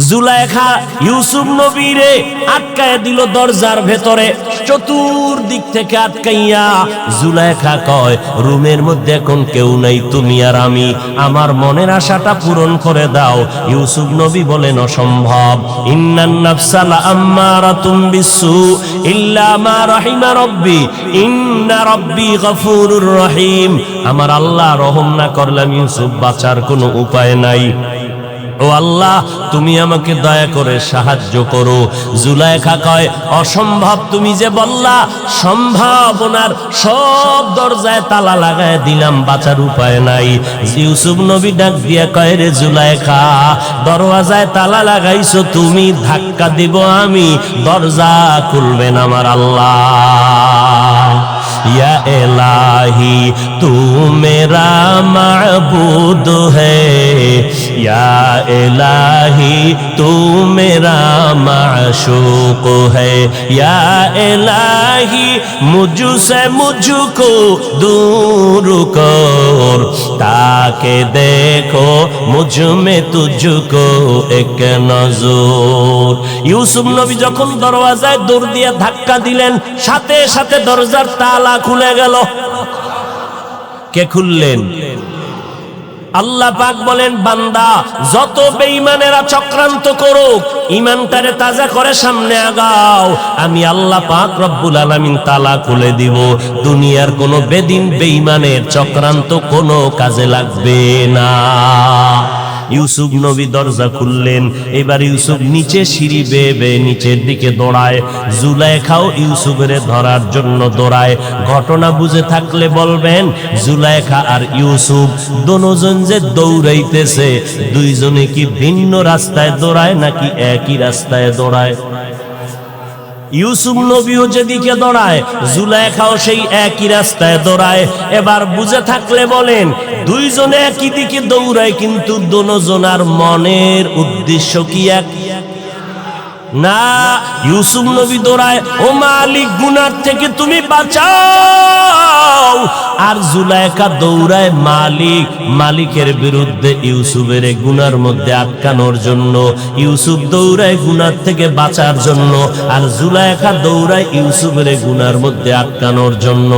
জুলাইখা ইউসুফ নবীরে আটকায় দিল দরজার ভেতরে, চতুর্দিক থেকে আটকাইয়া। জুলাইখা কয়, রুমের মধ্যে এখন কেউ নাই, তুমি আর আমি, আমার মনের আশাটা পূরণ করে দাও। ইউসুফ নবী বলেন, অসম্ভব। ইন্নান নাফসা লাআম্মারাতুম বিসসু ইল্লা মা রাহিমা রাব্বি ইন্না রাব্বি গফুরুর রহিম। আমার আল্লাহ রহম না করলাম ইউসুফ বাঁচার কোনো উপায় নাই। ও আল্লাহ, তুমি আমাকে দয়া করে সাহায্য করো। জুলাইখা কয়, অসম্ভব, তুমি যে বললা সম্ভাবনার সব দরজায় তালা লাগায় দিলাম, বাঁচার উপায় নাই। ইউসুফ নবী ডাক দিয়া কয়, রে জুলাইখা, দরওয়াজায় তালা লাগাইছো তুমি, ধাক্কা দিব আমি, দরজা খুলবেন আমার আল্লাহ। या इलाही तू मेरा माबूद है, या इलाही तू मेरा माशूक है, या इलाही मुझसे मुझको दूर कर, ताकि देखो मुझ में तुझको एक नजर। ইউসুফ নবী যখন দরওয়াজায় দৌড় দিয়ে ধাক্কা দিলেন, সাথে সাথে দরজার তালা খুলে গেল। কে খুললেন? আল্লাহ পাক বলেন, বান্দা যত বেঈমানেরা চক্রান্ত করুক, ঈমানটারে তাজা করে সামনে আগাও, আমি আল্লাহ পাক রব্বুল আলামিন তালা খুলে দিব। দুনিয়ার কোনো বেদিন বেঈমানের চক্রান্ত কোনো কাজে লাগবে না। ইউসুফ নবী দরজা খুললেন। এবার ইউসুফ নিচে সিঁড়ি বেয়ে বেয়ে নিচের দিকে দৌড়ায়। জুলাইখাও ইউসুফের ধরার জন্য দৌড়ায়। ঘটনা বুঝে থাকলে বলবেন, জুলাইখা আর ইউসুফ দুজন যে দৌড়াইতেছে, দুইজনে কি ভিন্ন রাস্তায় দৌড়ায় নাকি একই রাস্তায় দৌড়ায়? ইউসুফ নবীও যেদিকে দৌড়ায়, জুলাইখাও সেই একই রাস্তায় দৌড়ায়। এবার বুঝে থাকলে বলেন, দুইজনে একই দিকে দৌড়ায়, কিন্তু দুজনার মনের উদ্দেশ্য কি এক না? ইউসুফ নবী দৌড়ায়, ও মালিক, গুনার থেকে তুমি বাঁচাও। আর জুলাইখা দৌড়ায় মালিক, মালিকের বিরুদ্ধে ইউসুফের গুনার মধ্যে আটকানোর জন্য। ইউসুফ দৌড়ায় গুনার থেকে বাঁচার জন্য, আর জুলাইখা দৌড়ায় ইউসুফের গুনার মধ্যে আটকানোর জন্য।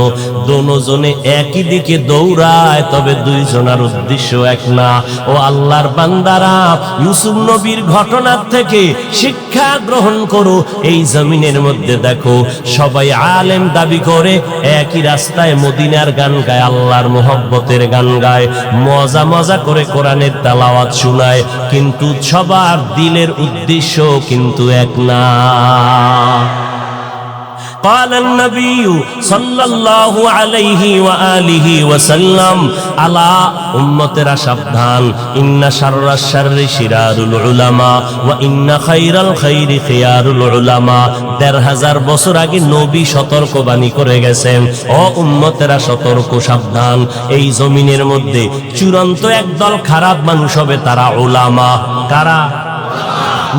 দুজনে একই দিকে দৌড়ায়, তবে দুইজনের উদ্দেশ্য এক না। ও আল্লাহর বান্দারা, ইউসুফ নবীর ঘটনার থেকে শিক্ষা গ্রহণ করো। এই জমিনের মধ্যে দেখো, সবাই আলেম দাবি করে, একই রাস্তায় মদিনার গান গায়, আল্লাহর মোহব্বতের গান গায়, মজা মজা করে কোরআনের তেলাওয়াত শোনায়, কিন্তু সবার দিলের উদ্দেশ্য কিন্তু এক না। قال النبي صلى الله عليه وآله وسلم আলা উম্মতেরা সাবধান, ইন্না শাররাশ শাররি শিরারুল উলামা ওয়া ইন্না খায়রাল খায়রি খিয়ারুল উলামা। ১৫০০ বছর আগে নবী সতর্কবাণী করে গেছেন, ও উম্মতেরা সতর্ক, সাবধান, এই জমিনের মধ্যে চূড়ান্ত একদল খারাপ মানুষ হবে, তারা উলামা। কারা?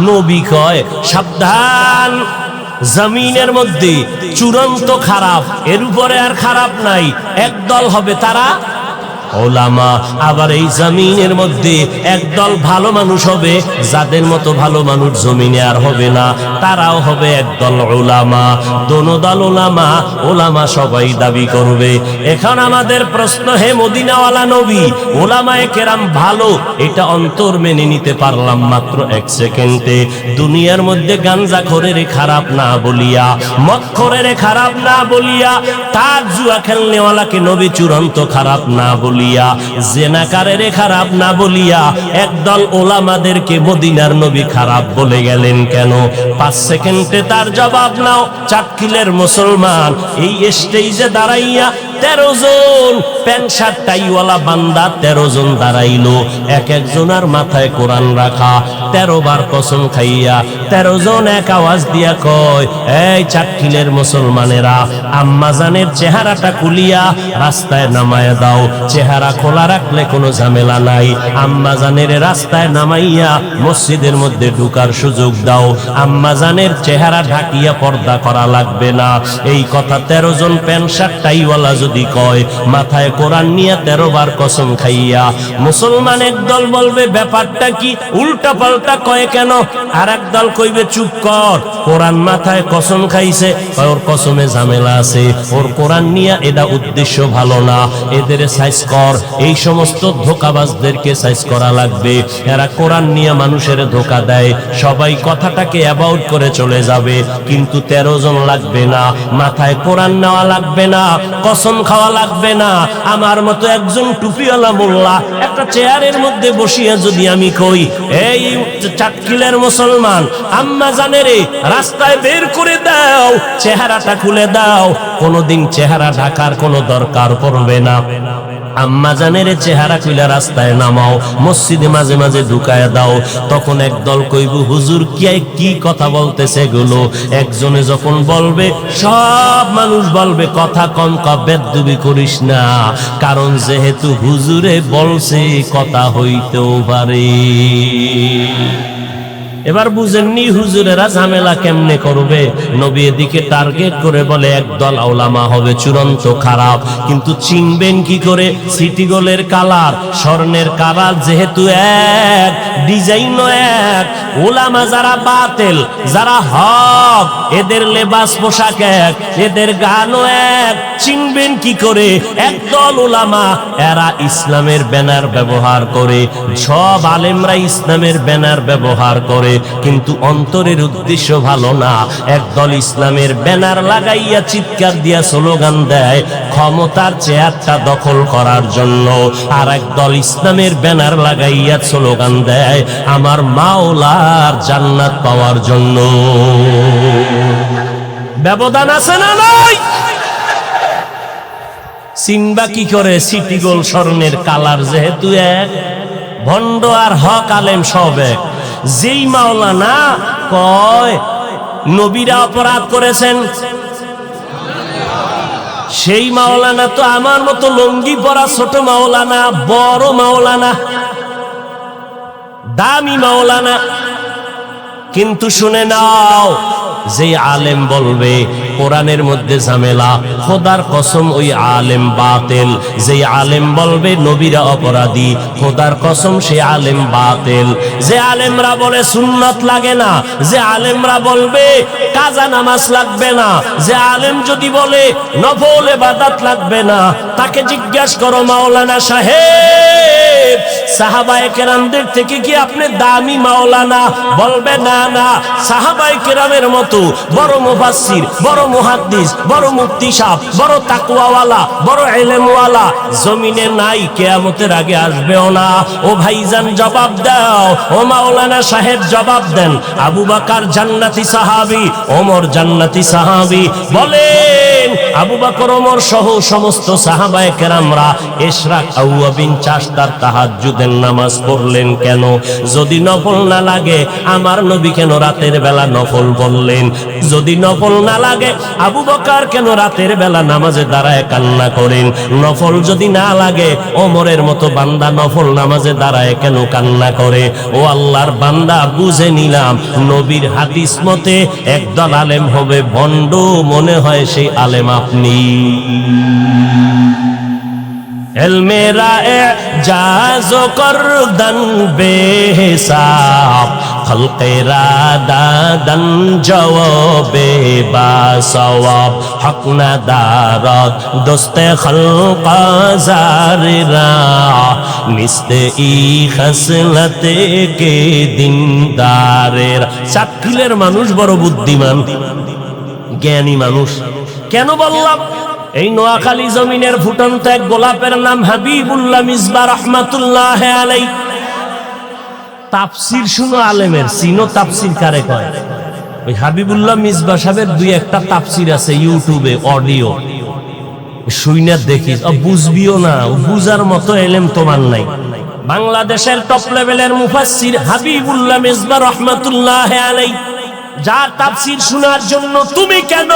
নবী কয়, সাবধান, জমিনের মধ্যে চূড়ান্ত খারাপ, এর উপরে আর খারাপ নাই, একদল হবে, তারা উলামা। আবার এই জমিনের মধ্যে একদল ভালো মানুষ হবে, যাদের মতো ভালো মানুষ জমিনে আর হবে না, তারাও হবে একদল উলামা। দোনো দল উলামা, উলামা সবাই দাবি করবে। এখন আমাদের প্রশ্ন, হে মদিনাওয়ালা নবী, উলামায়ে কেরাম ভালো, এটা অন্তর মেনে নিতে পারলাম মাত্র 1 সেকেন্ডে। দুনিয়ার মধ্যে গাঞ্জাখোরের খারাপ না বলিয়া, মদখোরের খারাপ না বলিয়া, তার জুয়া খেলনেওয়ালাকে নবী চূড়ান্ত খারাপ না বলিয়া, জেনাকারের খারাপ না বলিয়া, একদল ওলামাদেরকে মদিনার নবী খারাপ বলে গেলেন কেন? 5 সেকেন্ডে তার জবাব নাও। চাটকিলের মুসলমান এই স্টেজে দাঁড়াইয়া 13 জন প্যান্ট শার্ট টাইওয়ালা বান্দা 13 জন দাঁড়াইলো, এক একজনের মাথায় কোরআন রাখা, 13 বার কসম খাইয়া 13 জন এক আওয়াজ দিয়া কয়, এই চাটখিলের মুসলমানেরা, আম্মাজানের চেহারাটা খুলিয়া রাস্তায় নামায়া দাও। চেহারা খোলা রাখলে কোনো ঝামেলা নাই, আম্মাজানের রাস্তায় নামাইয়া মসজিদের মধ্যে ঢুকার সুযোগ দাও। আম্মাজানের চেহারা ঢাকিয়া পর্দা করা লাগবে না। এই কথা 13 জন প্যান্ট শার্ট টাইওয়ালা যদি কয়, মাথায় কোরআন নিয়ে 13 বার কসম খাইয়া, মুসলমান একদল বলবে ব্যাপারটা কি, উল্টা পাল্টা কয় কেন? আর একদল কইবে চুপ কর, কোরআন মাথায় কসম খাইছে, ওর কসমে ঝামেলা আছে, ওর কোরআন নিয়ে এটা উদ্দেশ্য ভালো না, এদের সাইজ কর। এই সমস্ত ধোকাবাজদেরকে সাইজ করা লাগবে। এরা কোরআন নিয়ে মানুষের ধোকা দেয়। সবাই কথাটাকে অ্যাবাউট করে চলে যাবে, কিন্তু 13 জন লাগবে না, মাথায় কোরআন নেওয়া লাগবে না, কসম খাওয়া লাগবে না। আমার মতো একজন টুপিওয়ালা মোল্লা একটা চেয়ারের মধ্যে বসিয়া যদি আমি কই, এই চাটখিলের মুসলমান, আম্মা জানে রে, রাস্তায় বের করে দাও, চেহারাটা খুলে দাও, কোনোদিন চেহারা ঢাকার কোনো দরকার পড়বে না। আম্মা জানের চেহারা খুলে রাস্তায় নামাও, মসজিদে মাঝে মাঝে ঢুকায় দাও। তখন একদল কইব, হুজুর কি কথা বলতেছে এগুলো? একজনে যখন বলবে, সব মানুষ বলবে কথা কম বেদবি করিস না, কারণ যেহেতু হুজুরে বলছে কথা হইতেও পারে। এবার বুঝেননি হুজুরেরা ঝামেলা কেমনে করবে? নবী এদিকে টার্গেট করে বলে একদল উলামা হবে চূড়ান্ত খারাপ, কিন্তু চিনবেন কি করে? সিটি গোলের কালার, স্বর্ণের কালার যেহেতু এক, ডিজাইনও এক, উলামা যারা বাতিল যারা হক, এদের লেবাস পোশাক এক, এদের গানও এক। চিনবেন কি করে? একদল উলামা, এরা ইসলামের ব্যানার ব্যবহার করে, সব আলেমরা ইসলামের ব্যানার ব্যবহার করে, কিন্তু অন্তরের উদ্দেশ্য ভালো না। একদল ইসলামের ব্যানার লাগাইয়া চিৎকার দিয়া স্লোগান দেয় ক্ষমতার চেয়ারটা দখল করার জন্য, আর একদল ইসলামের ব্যানার লাগাইয়া স্লোগান দেয় আমার মাওলার জান্নাত পাওয়ার জন্য। ব্যবধান আছে না নাই? চিনবা কি করে? সিটি গোল স্বর্ণের কালার যেহেতু এক, ভণ্ড আর হক আলেম সব এক। যেই মাওলানা কয় নবীরা অপরাধ করেছেন, সেই মাওলানা তো আমার মতো লঙ্গি পরা ছোট মাওলানা, বড় মাওলানা, দামি মাওলানা। কিন্তু শুনে নাও, যে আলেম বলবে কোরআনের মধ্যে ঝামেলা, খোদার কসম ওই আলেম বাতিল। যে আলেম বলবে নবীরা অপরাধী, খোদার কসম সে আলেম বাতিল। যে আলেমরা বলে সুন্নাত লাগে না, যে আলেমরা বলবে কাজা নামাজ লাগবে না, যে আলেম যদি বলে নফল ইবাদত লাগবে না, তাকে জিজ্ঞাসা করো মাওলানা সাহেব, সাহাবায়ে কেরামদের থেকে কি আপনি দামি মাওলানা? বলবে না না, সাহাবায়ে কেরামের মতো বড় মুফাসসির, বড় মুহাদ্দিস, বড় মুফতি সাহেব, বড় তাকওয়াওয়ালা, বড় ইলমওয়ালা জমিনে নাই, কিয়ামতের আগে আসবেও না। ও ভাইজান জবাব দাও, ও মাওলানা সাহেব জবাব দেন। আবু বকর জান্নাতি সাহাবী, ওমর জান্নাতি সাহাবী। বলেন আবু বকর ওমর সহ সমস্ত সাহাবায়ে কেরামরা ইশরাক আউয়াবিন চাষদার তাহাজ্জুদের নামাজ পড়লেন কেন? যদি নফল না লাগে, আমার নবী কেন রাতের বেলা নফল বললেন? যদি নফল না লাগে, আবু বকর কেন রাতের বেলা নামাজে দাঁড়ায় কান্না করেন? নফল যদি না লাগে, ওমরের মতো বান্দা নফল নামাজে দাঁড়ায় কেন কান্না করে? ও আল্লাহর বান্দা, বুঝে নিলাম নবীর হাদিস মতে একদল আলেম হবে ভণ্ড, মনে হয় সেই আলেম আপনি। এলমেরা এজাজো করদন বেহিসাব, খলকেরা দাদন জওয়াবে বাসওয়াব, হক না দারত দোস্তে খলক জাররা, নিস্তে ই খসলতে কে দিনদারের। চাটখিলের মানুষ বড় বুদ্ধিমান, জ্ঞানী মানুষ। কেন বললাম? এই নোয়াখালী জমিনের ফুটন্ত এক গোলাপের নাম হাবিবুল্লাহ মিসবাহ রাহমাতুল্লাহ আলাইহি। তাফসীর শুনো আলেমের, চিনো তাফসীর কারে কয়? ওই হাবিবুল্লাহ মিসবাহ সাহেবের দুই একটা তাফসীর আছে ইউটিউবে অডিও, শুইনা দেখিস, বুঝবিও না, বুঝার মতো এলেম তোমার নাই। বাংলাদেশের টপ লেভেলের মুফাসসির হাবিবুল্লাহ মিসবাহ রাহমাতুল্লাহ আলাইহি যার তাফসীর শোনার জন্য তুমি কেন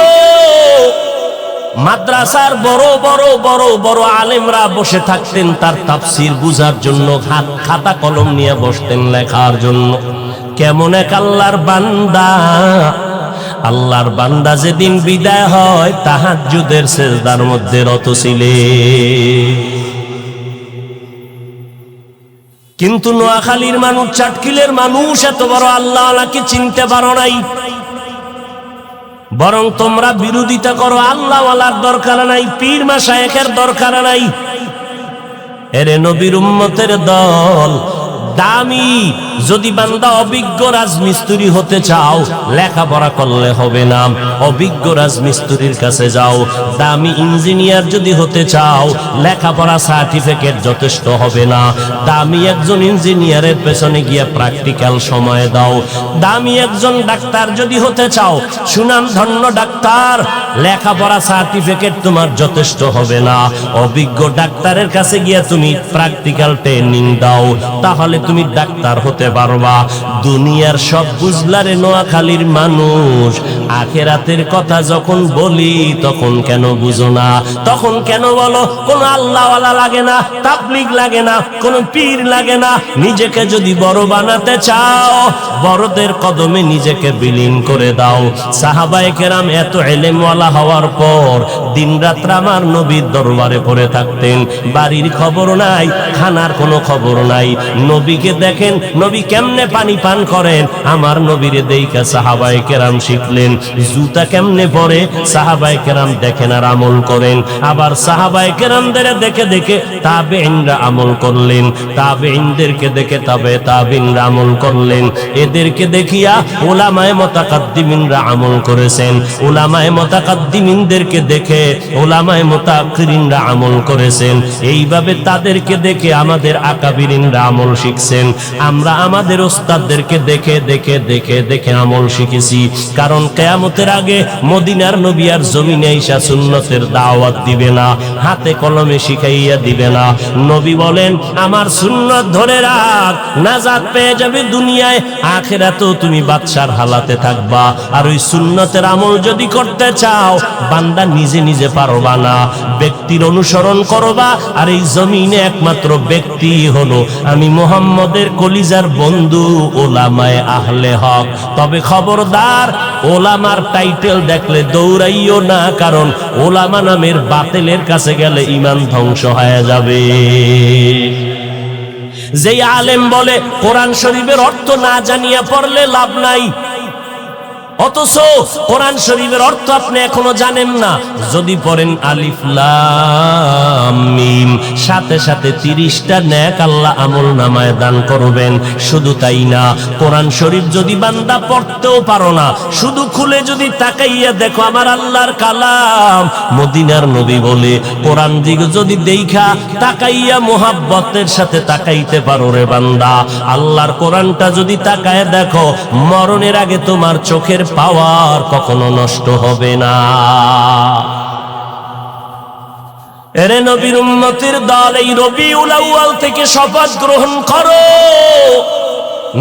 মাদ্রাসার বড় বড় বড় বড় আলেমরা বসে থাকতেন তার তাফসীর বুঝার জন্য, খাতা কলম নিয়ে বসতেন লেখার জন্য। কেমন এক আল্লাহর বান্দা, আল্লাহর বান্দা যেদিন বিদায় হয় তাহাজ্জুদের সিজদার মধ্যে রত ছিলেন। কিন্তু নোয়াখালীর মানুষ, চাটকিলের মানুষ এত বড় আল্লাহওয়ালাকে চিনতে পারো নাই, বরং তোমরা বিরোধিতা করো। আল্লাহওয়ালার দরকার নাই, পীর মাশায়েখের দরকার নাই। এরে নবীর উম্মতের দল, দামি যদি বান্দা অভিজ্ঞ রাজমিস্ত্রি হতে চাও, লেখাপড়া করলে হবে না, অভিজ্ঞ রাজমিস্ত্রির কাছে যাও। দামি ইঞ্জিনিয়ার যদি হতে চাও, লেখাপড়া সার্টিফিকেট যথেষ্ট হবে না, দামি একজন ইঞ্জিনিয়ারের পেছনে গিয়ে প্র্যাকটিক্যাল সময় দাও। দামি একজন ডাক্তার যদি হতে চাও, সুনাম ধন্য ডাক্তার, লেখাপড়া সার্টিফিকেট তোমার যথেষ্ট হবে না, অভিজ্ঞ ডাক্তারের কাছে গিয়ে তুমি প্র্যাকটিক্যাল ট্রেনিং দাও, তাহলে তুমি ডাক্তার হতে পারবা। দুনিয়ার সব বুঝলারে নোয়াখালীর মানুষ, আখিরাতের কথা যখন বলি তখন কেন বুঝো না? তখন কেন বলো কোন আল্লাহওয়ালা লাগে না, তাবলীগ লাগে না, কোন পীর লাগে না? নিজেকে যদি বড় বানাতে চাও, বড়দের কদমে নিজেকে বিলীন করে দাও। সাহাবায়ে কেরাম এত ইলমওয়ালা হওয়ার পর দিনরাত আমার নবীর দরবারে পড়ে থাকতেন, বাড়ির খবর নাই, খানার কোনো খবর নাই। নবীকে দেখেন নবী কেমনে পানি পান করেন, আমার নবীরে দেইখা সাহাবায়ে কেরাম শিখলেন। জুতা কেমনে পরে সাহাবায়ে কেরাম দেখেন আর আমল করেন। আবার সাহাবায়ে কেরামদের দেখে দেখে তাবেঈনরা আমল করলেন, তাবেঈনদেরকে দেখে তাবেঈনরা আমল করলেন। এদেরকে দেখিয়া উলামায়ে মুতাকাদ্দিমিনরা আমল করেছেন, উলামায়ে মুতাকাদ্দিমিনদেরকে দেখে উলামায়ে মুতাআখিরিনরা আমল করেছেন। এইভাবে তাদেরকে দেখে আমাদের আকাবিরিনরা আমল শিখছেন। আমরা আমাদের ওস্তাদদেরকে দেখে দেখে দেখে দেখে আমল শিখেছি। কারণ কিয়ামতের আগে মদিনার নবী আর জমিনে আইসা সুন্নতের দাওয়াত দিবে না, হাতে কলমে শিখাইয়া দিবে না। নবী বলেন আমার সুন্নত ধরে রাখ, নাজাত পেয়ে যাবে দুনিয়ায়, আখিরাতেও তুমি বাদশার হালাতে থাকবা। আর ওই সুন্নতের আমল যদি করতে চাও, বান্দা নিজে নিজে পারবা না, ব্যক্তির অনুসরণ করবা। আর এই জমিনে একমাত্র ব্যক্তি হলো আমি মুহাম্মদের কলিজার বন্ধু ওলামায়ে আহলে হক। তবে খবরদার, ওলামার টাইটেল দেখলে দৌড়াইও না, কারণ ওলামা নামের বাতিলের কাছে গেলে ঈমান ধ্বংস হয়ে যাবে। যেই আলেম বলে কোরআন শরীফের অর্থ না জানিয়া পড়লে লাভ নাই, অথচ কোরআন শরীফের অর্থ আপনি এখনো জানেন না। যদি পড়েন আলিফ লাম মিম, সাথে সাথে 30টা নেক আল্লাহ আমল নামায় দান করবেন। শুধু তাই না, কোরআন শরীফ যদি বান্দা পড়তেও পারো না, শুধু খুলে যদি তাকাইয়া দেখো আমার আল্লাহর কালাম, মদিনার নবী বলে কোরআন দিকে যদি দেইখা তাকাইয়া মোহাব্বতের সাথে তাকাইতে পারো রে বান্দা, আল্লাহর কোরআনটা যদি তাকায় দেখো, মরণের আগে তোমার চোখের পাওয়ার কখনো নষ্ট হবে না। এরে নবীর উম্মতের দল, এই রবিউল আউয়াল থেকে শপথ গ্রহণ করো,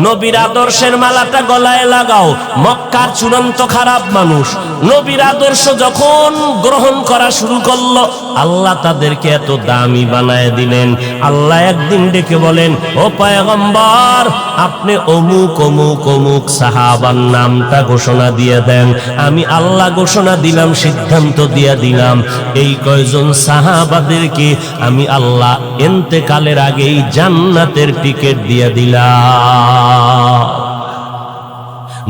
নবীর আদর্শের মালাটা গলায় লাগাও। মক্কার চূড়ান্ত খারাপ মানুষ নবীর আদর্শ যখন গ্রহণ করা শুরু করলো, আল্লাহ তাদেরকে এত দামি বানায় দিলেন। আল্লাহ একদিন ডেকে বলেন, ও পয়গম্বর, আপনি অমুক অমুক অমুক সাহাবার নামটা ঘোষণা দিয়ে দেন। আমি আল্লাহ ঘোষণা দিলাম, সিদ্ধান্ত দিয়ে দিলাম, এই কয়জন সাহাবাদেরকে আমি আল্লাহ ইন্তেকালের আগেই জান্নাতের টিকিট দিয়ে দিলাম।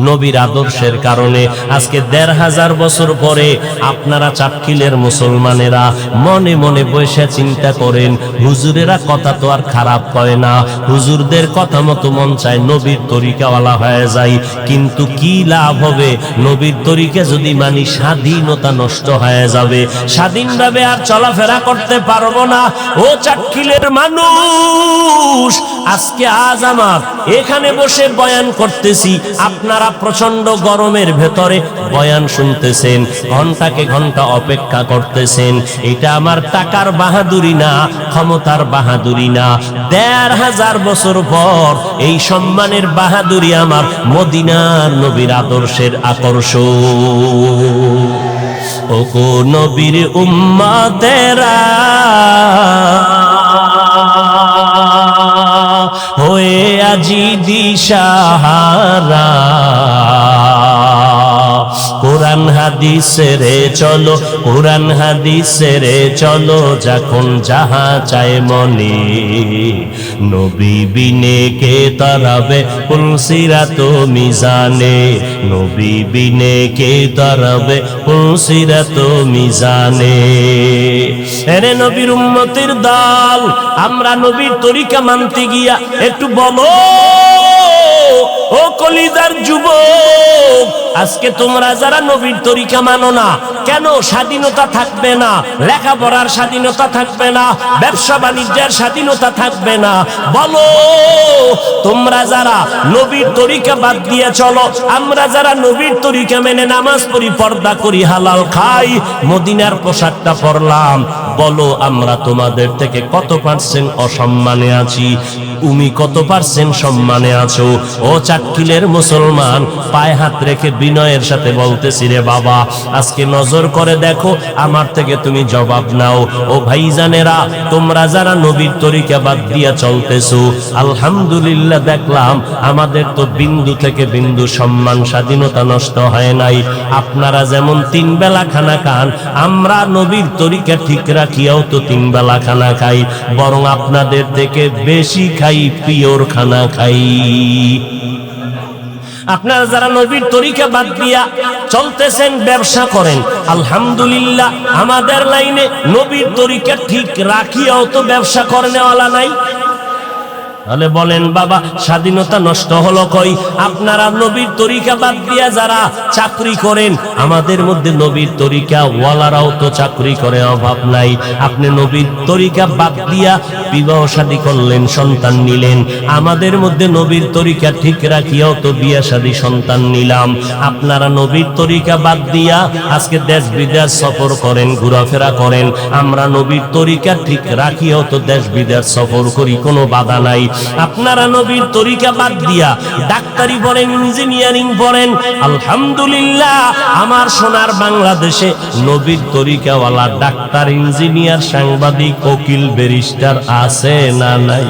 নবীর আদর্শের কারণে আজকে 1500 বছর পরে আপনারা চাটকিলের মুসলমানেরা মনে মনে বসে চিন্তা করেন, হুজুরেরা কথা তো আর খারাপ কয় না, হুজুরদের কথা মতো মন চায় নবীর তরিকাওয়ালা হয়ে যায়। কিন্তু কি লাভ হবে? নবীর তরিকা যদি মানি, স্বাধীনতা নষ্ট হয়ে যাবে, স্বাধীনভাবে আর চলাফেরা করতে পারবো না। ও চাটকিলের মানুষ, আজকে আজ আমার এখানে বসে বয়ান করতেছি, আপনারা আপনারা প্রচন্ড গরমের ভেতরে বয়ান শুনতেছেন, ঘন্টাকে ঘন্টা অপেক্ষা করতেছেন। এটা আমার টাকার বাহাদুরি না, ক্ষমতার বাহাদুরি না। ১৫০০ বছর পর এই সম্মানের বাহাদুরি আমার মদিনার নবীর আদর্শের আকর্ষণ। ওগো নবীর উম্মতেরা হয়ে আজি দিশাহারা, কোরআন হাদিসেরে চলো, কোরআন হাদিসেরে চলো, যখন যাহা চায় মনে, নবী বিনে কে তারাবে পুলসিরাত মিজানে, নবী বিনে কে তারাবে পুলসিরাত মিজানে। এরে নবীর উম্মতের দল, আমরা নবীর তরিকা মানতে গিয়া একটু বলো ও কলিজার যুবক, আজকে তোমরা যারা নবীর তরিকা মানো না কেন, স্বাধীনতা থাকবে না, লেখাপড়ার স্বাধীনতা থাকবে না, ব্যবসা বাণিজ্যের স্বাধীনতা থাকবে না? বলো তোমরা যারা নবীর তরিকা বাদ দিয়ে চলো, আমরা যারা নবীর তরিকা মেনে নামাজ পড়ি, পর্দা করি, হালাল খাই, মদিনার পোশাকটা পরলাম, বলো আমরা তোমাদের থেকে কত পার্সেন্ট অসম্মানে আছি, তুমি কত পার্সেন্ট সম্মানে আছো? ও চাটকিলের মুসলমান, পায়ে হাত রেখে বিনয়ের সাথে বলতেছি রে বাবা, আজকে নজর করে দেখো, আমার থেকে তুমি জবাব নাও। ও ভাইজানেরা, তোমরা যারা নবীর তরিকা বাদ দিয়া চলতেছো, আলহামদুলিল্লাহ দেখলাম আমাদের তো বিন্দু থেকে বিন্দু সম্মান স্বাধীনতা নষ্ট হয় নাই। আপনারা যেমন 3 বেলা খানা খান, আমরা নবীর তরিকা ঠিক রাখিয়াও তো 3 বেলা খানা খাই, বরং আপনাদের থেকে বেশি খাই, পিওর খানা খাই। আপনারা যারা নবীর তরিকা বাদ দিয়া চলতেছেন, ব্যবসা করেন, আলহামদুলিল্লাহ আমাদের লাইনে নবীর তরিকা ঠিক রাখিয়াও তো ব্যবসা করেনেওয়ালা নাই। তাহলে বলেন বাবা, স্বাধীনতা নষ্ট হলো কই? আপনারা নবীর তরিকা বাদ দিয়া যারা চাকরি করেন, আমাদের মধ্যে নবীর তরিকা ওয়ালারাও তো চাকরি করে, অভাব নাই। আপনি নবীর তরিকা বাদ দিয়া বিবাহ শাদী করলেন, সন্তান নিলেন, আমাদের মধ্যে নবীর তরিকা ঠিক রাখিয়াও তো বিয়া শাদী সন্তান নিলাম। আপনারা নবীর তরিকা বাদ দিয়া আজকে দেশ বিদেশ সফর করেন, ঘোরাফেরা করেন, আমরা নবীর তরিকা ঠিক রাখিয়াও তো দেশ বিদেশ সফর করি, কোনো বাধা নাই। আপনারা নবীর তরিকা বাদ দিয়া ডাক্তারি পড়েন, ইঞ্জিনিয়ারিং পড়েন, আলহামদুলিল্লাহ আমার সোনার বাংলাদেশে নবীর তরিকাওয়ালা ডাক্তার, ইঞ্জিনিয়ার, সাংবাদিক, উকিল, ব্যারিস্টার আছে না নাই?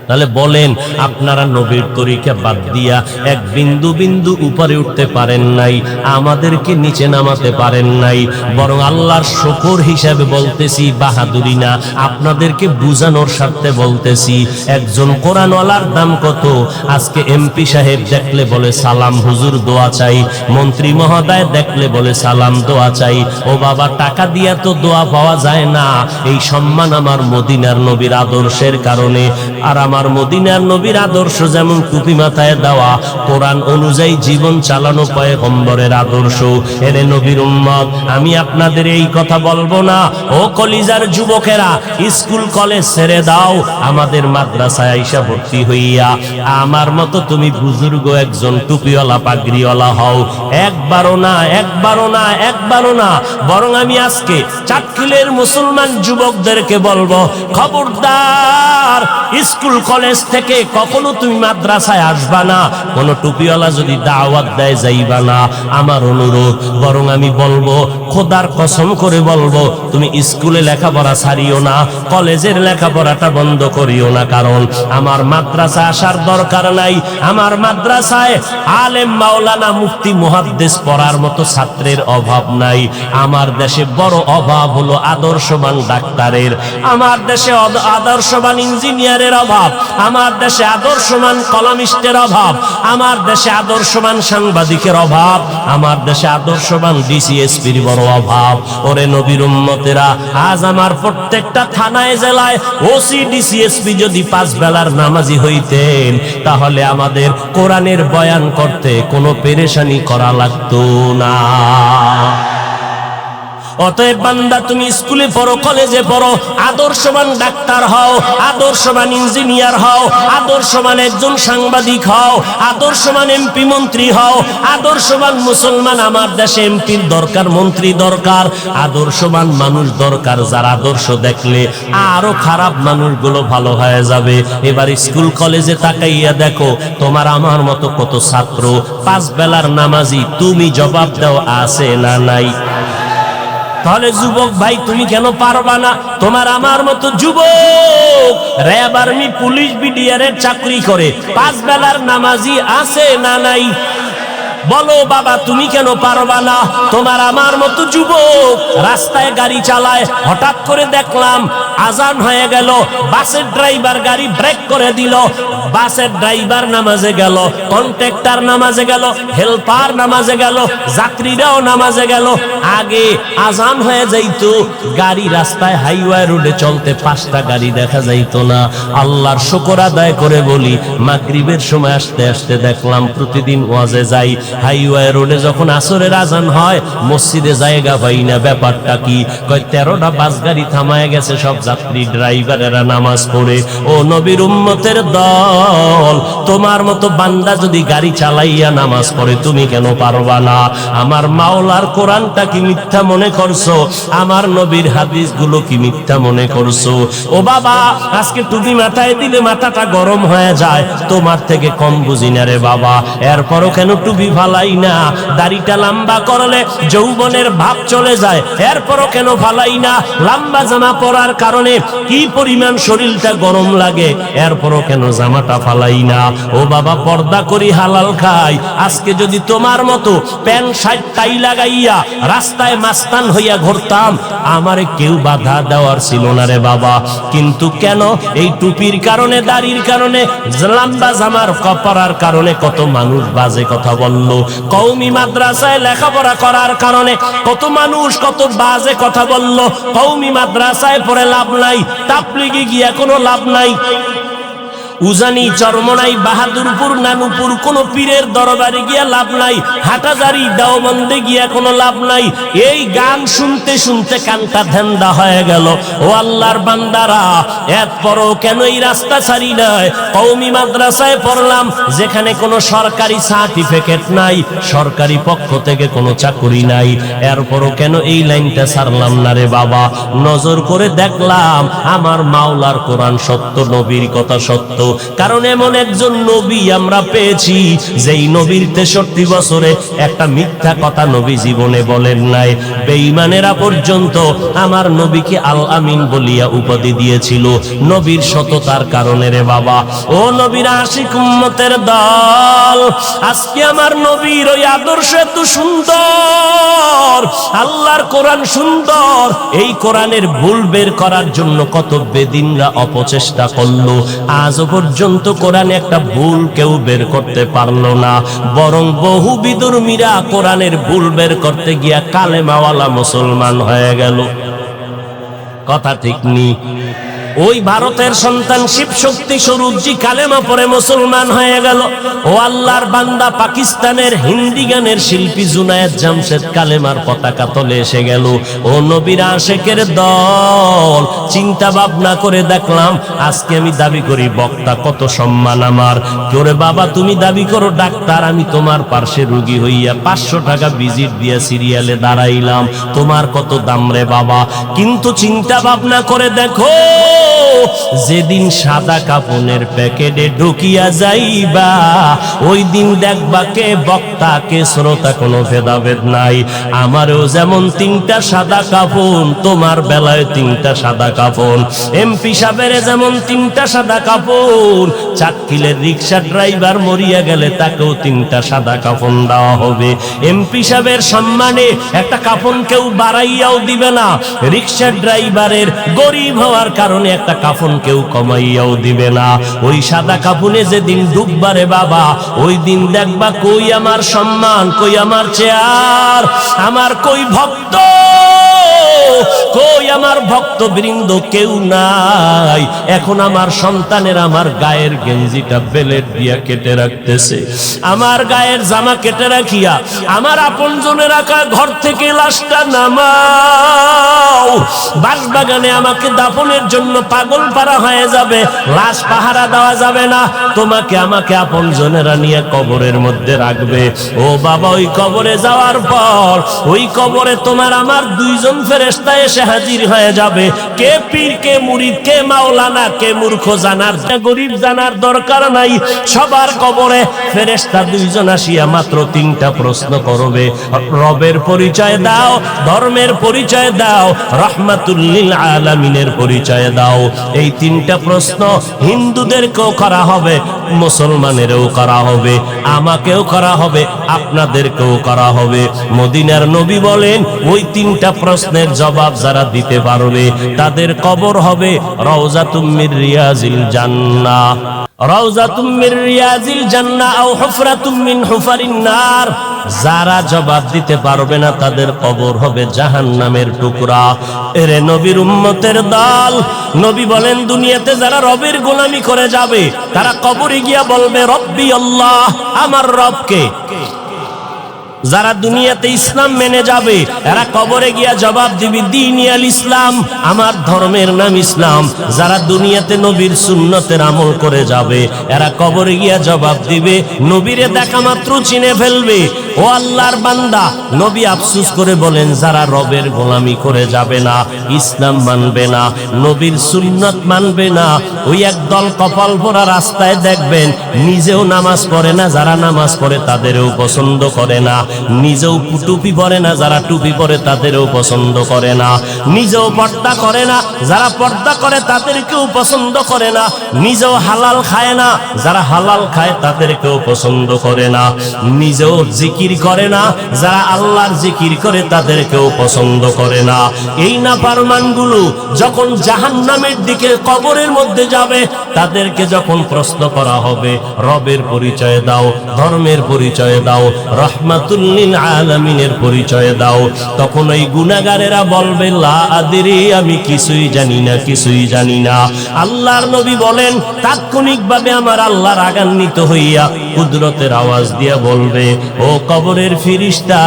তাহলে বলেন, আপনারা নবীর তরিকা বাদ দিয়া এক বিন্দু বিন্দু উপরে উঠতে পারেন নাই, আমাদেরকে নিচে নামাতে পারেন নাই। বরং আল্লাহর শুকর হিসাবে বলতেছি, বাহাদুরি না, আপনাদেরকে বুঝানোর স্বার্থে বলতেছি। একজন কোরআনওয়ালার দাম কত? আজকে এমপি সাহেব দেখলে বলে সালাম হুজুর দোয়া চাই, মন্ত্রী মহোদয় দেখলে বলে সালাম দোয়া চাই। ও বাবা, টাকা দিয়া তো দোয়া পাওয়া যায় না। এই সম্মান আমার মদিনার নবীর আদর্শের কারণে। আর আমার মদিনার নবীর আদর্শ যেমন টুপি মাথায় দেওয়া, কোরআন অনুযায়ী জীবন চালানো পয়গম্বরের আদর্শ। এরে নবীর উম্মত, আমি আপনাদের এই কথা বলবো না। ও কলিজার যুবকেরা, স্কুল কলেজ ছেড়ে দাও, আমাদের মাদ্রাসায় আইসা ভর্তি হইয়া আমার মতো তুমি বুজুর্গ একজন টুপিওয়ালা পাগড়িওয়ালা হও। একবারও না, একবারও না, একবারও না। বরং আমি আজকে চাটখিলের মুসলমান যুবকদেরকে বলবো, খবরদার, স্কুল কলেজ থেকে কখনো তুমি মাদ্রাসায় আসবা না, কোন টুপিওয়ালা যদি দাওয়াত দেয় যাইবা না, আমার অনুরোধ। বরং আমি বলবো, খোদার কসম করে বলবো, তুমি স্কুলে লেখাপড়া ছাড়িও না, কলেজের লেখাপড়াটা বন্ধ করিও না। কারণ আমার মাদ্রাসায় আসার দরকার নাই। আমার মাদ্রাসায় আলেম, মাওলানা, মুফতি, মুহাদ্দিস পড়ার মতো ছাত্রের অভাব নাই। আমার দেশে বড় অভাব হলো আদর্শবান ডাক্তারের, আমার দেশে আদর্শবান ইঞ্জিনিয়ারের অভাব, আমার দেশে আদর্শবান কলামিস্টের অভাব, আমার দেশে আদর্শবান সাংবাদিকের অভাব, আমার দেশে আদর্শবান ডিসিএসপির বড় অভাব। ওরে নবীর উম্মতেরা, আজ আমার প্রত্যেকটা থানায়, জেলায় ওসি, ডিসিএসপি যদি 5 বেলার নামাজি হইতেন, তাহলে আমাদের কোরআনের বয়ান করতে কোনো পেরেশানি করা লাগতো না। অতএব বান্দা তুমি স্কুলে পড়ো, কলেজে পড়ো, আদর্শবান ডাক্তার হও, আদর্শবান ইঞ্জিনিয়ার হও, আদর্শবান একজন সাংবাদিক হও, আদর্শবান এমপি মন্ত্রী হও, আদর্শবান মুসলমান। আমার দেশে এমপির দরকার, মন্ত্রী দরকার, আদর্শবান মানুষ দরকার, যার আদর্শ দেখলে আরো খারাপ মানুষগুলো ভালো হয়ে যাবে। এবার স্কুল কলেজে তাকাইয়া দেখো তোমার আমার মতো কত ছাত্র পাঁচ বেলার নামাজি, তুমি জবাব দাও আছে না নাই? তাহলে যুবক ভাই তুমি কেন পারবা না? তোমার আমার মতো যুবক র্যাব, আর্মি, পুলিশ, বিডিআর এর চাকরি করে, পাঁচ বেলার নামাজি আছে না নাই? বলো বাবা তুমি কেন পারবা না? তোমার আমার মতো যুবক রাস্তায় গাড়ি চালায়, হঠাৎ করে দেখলাম আজান হয়ে গেল, বাসের ড্রাইভার গাড়ি ব্রেক করে দিল, বাসের ড্রাইভার নামাজে গেল, কন্ট্রাক্টর নামাজে গেল, হেল্পার নামাজে গেল, যাত্রীরাও নামাজে গেল। আগে আজান হয়ে যাইতো, গাড়ি রাস্তায় হাইওয়ে রোডে চলতে পাঁচটা গাড়ি দেখা যাইতো না। আল্লাহর শুকর আদায় করে বলি, মাগরিবের সময় আসতে আসতে দেখলাম প্রতিদিন ওয়াজে যাই, হাইওয়ে রোডে যখন আসরের আজান হয় মসজিদে জায়গা পাই না। ব্যাপারটা কি? কয় 13টা বাস গাড়ি থামায় গেছে, সব যাত্রী ড্রাইভারেরা নামাজ পড়ে। ও নবীর উম্মতের দল, তোমার মতো বান্দা যদি গাড়ি চালাইয়া নামাজ পড়ে তুমি কেন পারবা না? আমার মাওলার কোরআনটা কি মিথ্যা মনে করছো? আমার নবীর হাদিসগুলো কি মিথ্যা মনে করছো? ও বাবা আজকে টুপি মাথায় দিলে মাথাটা গরম হয়ে যায়, তোমার থেকে কম বুঝি না রে বাবা। এরপরও কেন টুপি ফালাই না? দাড়িটা লম্বা করলে যৌবনের ভাব চলে যায়, এরপরও কেন ফালাই না? লম্বা জামা পরার কারণে কি পরিমাণ শরীরটা গরম লাগে, এরপরও কেন জামাটা ফালাই না? ও বাবা পর্দা করি, হালাল খাই। আজকে যদি তোমার মতো প্যান্ট শার্ট টাই লাগাইয়া রাস্তায় মাস্তান হইয়া ঘুরতাম, আমারে কেউ বাধা দেওয়ার ছিল না রে বাবা। কিন্তু কেন? এই টুপির কারণে, দাড়ির কারণে, লম্বা জামার পরার কারণে কত মানুষ বাজে কথা বলল। কওমি মাদ্রাসায় লেখাপড়া করার কারণে কত মানুষ কত বাজে কথা বলল। কওমি মাদ্রাসায় পড়ে লাভ নাই, তাবলীগে গিয়া কোনো লাভ নাই, উজানি, চরমনাই, বাহাদুরপুর, নানুপুর কোন পীরের দরবারে গিয়া লাভ নাই, হাটাজারি, দেওবন্দে গিয়া কোনো লাভ নাই। এই গান শুনতে শুনতে কানটা ধ্যান্দা হয়ে গেল। ও আল্লাহর বান্দারা, এরপরও কেন এই রাস্তা ছাড়ি নাই? কওমি মাদ্রাসায় পড়লাম, যেখানে কোনো সরকারি সার্টিফিকেট নাই, সরকারি পক্ষ থেকে কোনো চাকরি নাই, এরপরও কেন এই লাইনটা ছাড়লাম না রে বাবা? নজর করে দেখলাম আমার মাওলার কোরআন সত্য, নবীর কথা সত্য। কারণ এমন একজন নবী আমরা পেয়েছি, যেই নবীর 63 বছরে একটা মিথ্যা কথা নবী জীবনে বলেন নাই। বেঈমানেরা পর্যন্ত আমার নবীকে আল আমিন বলিয়া উপাধি দিয়েছিল, নবীর সততার কারণে রে বাবা। ও নবীর আশিক উম্মতের দল, আজকে আমার নবীর ওই আদর্শ এত সুন্দর, আল্লাহর কোরআন সুন্দর, এই কোরআনের ভুল বের করার জন্য কত বেদিনরা অপচেষ্টা করলো, আজও পর্যন্ত কোরআনে একটা ভুল কেউ বের করতে পারলো না। বরং বহু বিধর্মীরা কোরআনের ভুল বের করতে গিয়া কালেমাওয়ালা মুসলমান হয়ে গেল। কথা ঠিক নি? ওই ভারতের সন্তান শিব শক্তি স্বরূপজি কালেমা পড়ে মুসলমান হয়ে গেল। ও আল্লাহর বান্দা, পাকিস্তানের হিন্দি গানের শিল্পী জুনায়েদ জামশেদ কালেমার পতাকা তলে এসে গেল। ও নবীর আশেকের দল, চিন্তা ভাবনা করে দেখলাম, আজকে আমি দাবি করি বক্তা, কত সম্মান আমার। তোরে বাবা তুমি দাবি করো ডাক্তার, আমি তোমার পার্শ্বে রোগী হইয়া 500 টাকা ভিজিট দিয়া সিরিয়ালে দাঁড়াইলাম, তোমার কত দাম রে বাবা। কিন্তু চিন্তা ভাবনা করে দেখো, যেদিন সাদা কাপনের প্যাকেটে ঢুকিয়া যাইবা, ওই দিন দেখবা কে বক্তা কে শ্রোতা, কোনো ভেদাভেদ নাই। আমারও যেমন 3টা সাদা কাপন, তোমার বেলায় 3টা সাদা কাপন, এমপি সাহেবের যেমন 3টা সাদা কাপন, চাটকিলের রিক্সা ড্রাইভার মরিয়া গেলে তাকেও 3টা সাদা কাপন দেওয়া হবে। এমপি সাহেবের সম্মানে একটা কাপন কেউ বাড়াইয়াও দিবে না, রিক্সা ড্রাইভারের গরিব হওয়ার কারণে একটা কাফন কেউ কমাইয়াও দিবে না। ওই সাদা কাফনে যেদিন ডুববারে বাবা, ওই দিন দেখবা কই আমার সম্মান, কই আমার চেয়ার, আমার কই ভক্ত, কই আমার ভক্তবৃন্দ? কেউ নাই। এখন আমার সন্তানের আমার গায়ের গেঞ্জিটা বেলেট দিয়া কেটে রাখতেছে, আমার গায়ের জামা কেটে রাখিয়া আমার আপনজনের রাখা ঘর থেকে লাশটা নামাও। বাঁশবাগানে আমাকে দাফনের জন্য পাগল পারা হয়ে যাবে, লাশ পাহারা দেওয়া যাবে না, তোমাকে আমাকে আপনজনেরা নিয়ে কবরের মধ্যে রাখবে। ও বাবা, ওই কবরে যাওয়ার পর ওই কবরে তোমার আমার দুইজন ফেরেশতা এসে হাজির হয়ে যাবে। কে পীর, কে মুরিদ, কে মাওলানা, কে মূর্খ জানার গরিব জানার দরকার নাই। সবার কবরে ফেরেশতা দুইজন আসিয়া মাত্র তিনটা প্রশ্ন করবে। রবের পরিচয় দাও, ধর্মের পরিচয় দাও, রাহমাতুল লিল আলামিনের পরিচয় দাও। এই তিনটা প্রশ্ন হিন্দুদেরকেও করা হবে, মুসলমানেরও করা হবে, আমাকেও করা হবে, আপনাদেরকেও করা হবে। মদিনার নবী বলেন, ওই তিনটা প্রশ্নের জবাব যারা দিতে পারবে তাদের কবর হবে রাউযাতুম মির রিয়াজিল জান্নাহ, রাউযাতুম মির রিয়াজিল জান্নাহ আও হুফরাতুম মিন হুফারিন নার। যারা জবাব দিতে পারবে না তাদের কবর হবে জাহান্নামের টুকরা। এরে নবীর উম্মতের দল, নবী বলেন দুনিয়াতে যারা রবের গোলামি করে যাবে তারা কবরে গিয়া বলবে রব্বি আল্লাহ, আমার রবকে। যারা দুনিয়াতে ইসলাম মেনে যাবে এরা কবরে গিয়া জবাব দিবে দ্বীনি আল ইসলাম, আমার ধর্মের নাম ইসলাম। যারা দুনিয়াতে নবীর সুন্নতের আমল করে যাবে এরা কবরে গিয়া জবাব দিবে, নবীরে দেখা মাত্র চিনে ফেলবে। ও আল্লাহর বান্দা, নবী আফসোস করে বলেন যারা রবের গোলামি করে যাবে না, ইসলাম মানবে না, নবীর সুন্নত মানবে না, ওই একদল কপাল ভরা রাস্তায় দেখবেন নিজেও নামাজ পড়ে না, যারা নামাজ পড়ে তাদেরও পছন্দ করে না, নিজেও টুপি পরে না, যারা টুপি পরে তাদেরও পছন্দ করে না, নিজেও পর্দা করে না, যারা পর্দা করে তাদেরকেও পছন্দ করে না, নিজেও হালাল খায় না, যারা হালাল খায় তাদেরকেও পছন্দ করে না, নিজেও জিকির করে না, যারা আল্লাহর জিকির করে তাদেরকেও পছন্দ করে না। এই নাফরমানগুলো যখন জাহান্নামের দিকে কবরের মধ্যে যাবে তাদেরকে যখন প্রশ্ন করা হবে রবের পরিচয় দাও, ধর্মের পরিচয় দাও, রাহমাতুল লিল আলামিনের পরিচয় দাও, তখন ওই গুনাহগারেরা বলবে লা আদরি, আমি কিছুই জানি না, কিছুই জানি না। আল্লাহর নবী বলেন তাৎক্ষণিকভাবে আমার আল্লাহ রাগান্বিত হইয়া কুদরতের আওয়াজ দিয়া বলবে, ও কবরের ফেরেশতা,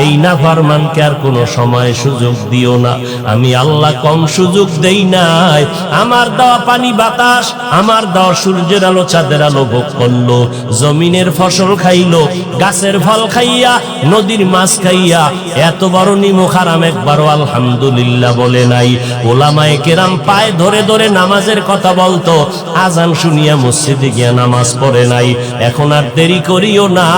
এই নাফরমানকে আর কোনো সময় সুযোগ দিও না। আমি আল্লাহ কম সুযোগ দেই নাই। আমার দেওয়া পানি বাতাস, আমার দেওয়া সূর্যের আলো চাঁদের আলো ভোগ করলো, জমিনের ফসল খাইলো, গাছের ফল খাইয়া, নদীর মাছ খাইয়া, এত বড় নিমখ হারাম একবারও আলহামদুলিল্লাহ বলে নাই। ওলামায়ে কেরাম পায়ে ধরে ধরে নামাজের কথা বলতো, আজান শুনিয়া মসজিদে গিয়া নামাজ পড়ে নাই। এখন আর দেরি করিও না,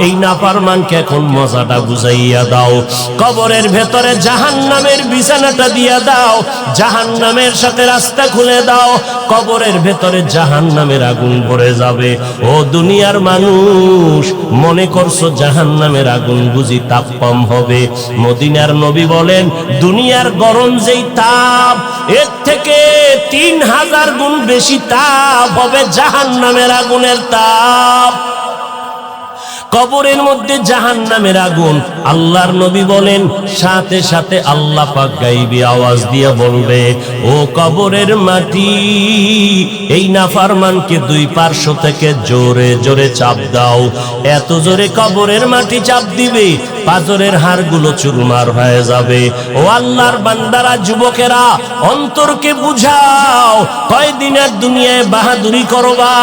এই নাফরমানকে এখন মজাটা বুঝাইয়া দাও। কবরের ভেতরে জাহান্নামের বিছানাটা দিয়া দাও, জাহান্নামের সাথে রাস্তা খুলে দাও, কবরের ভেতরে জাহান্নামের আগুন ভরে যাবে। ও দুনিয়ার মানুষ, মনে করছো জাহান্নামের আগুন বুঝি তাপ কম হবে? মদিনার নবী বলেন দুনিয়ার গরম যেই তাপ, এর থেকে 3000 গুণ বেশি তাপ হবে জাহান্নামের আগুনের তাপ। কবরের মধ্যে জাহান্নামের আগুন, আল্লাহর নবী বলেন সাথে সাথে আল্লাহ পাক গাইবী আওয়াজ দিয়ে বলবে, ও কবরের মাটি, এই নাফরমানকে দুই পার্শ্ব থেকে জোরে জোরে চাপ দাও। এত জোরে কবরের মাটি চাপ দিবে পাজরের হাড়গুলো চুরমার হয়ে যাবে। ও আল্লাহর বান্দারা, যুবকেরা, অন্তরকে বুঝাও, কয়দিনের দুনিয়ায় বাহাদুরি করবা?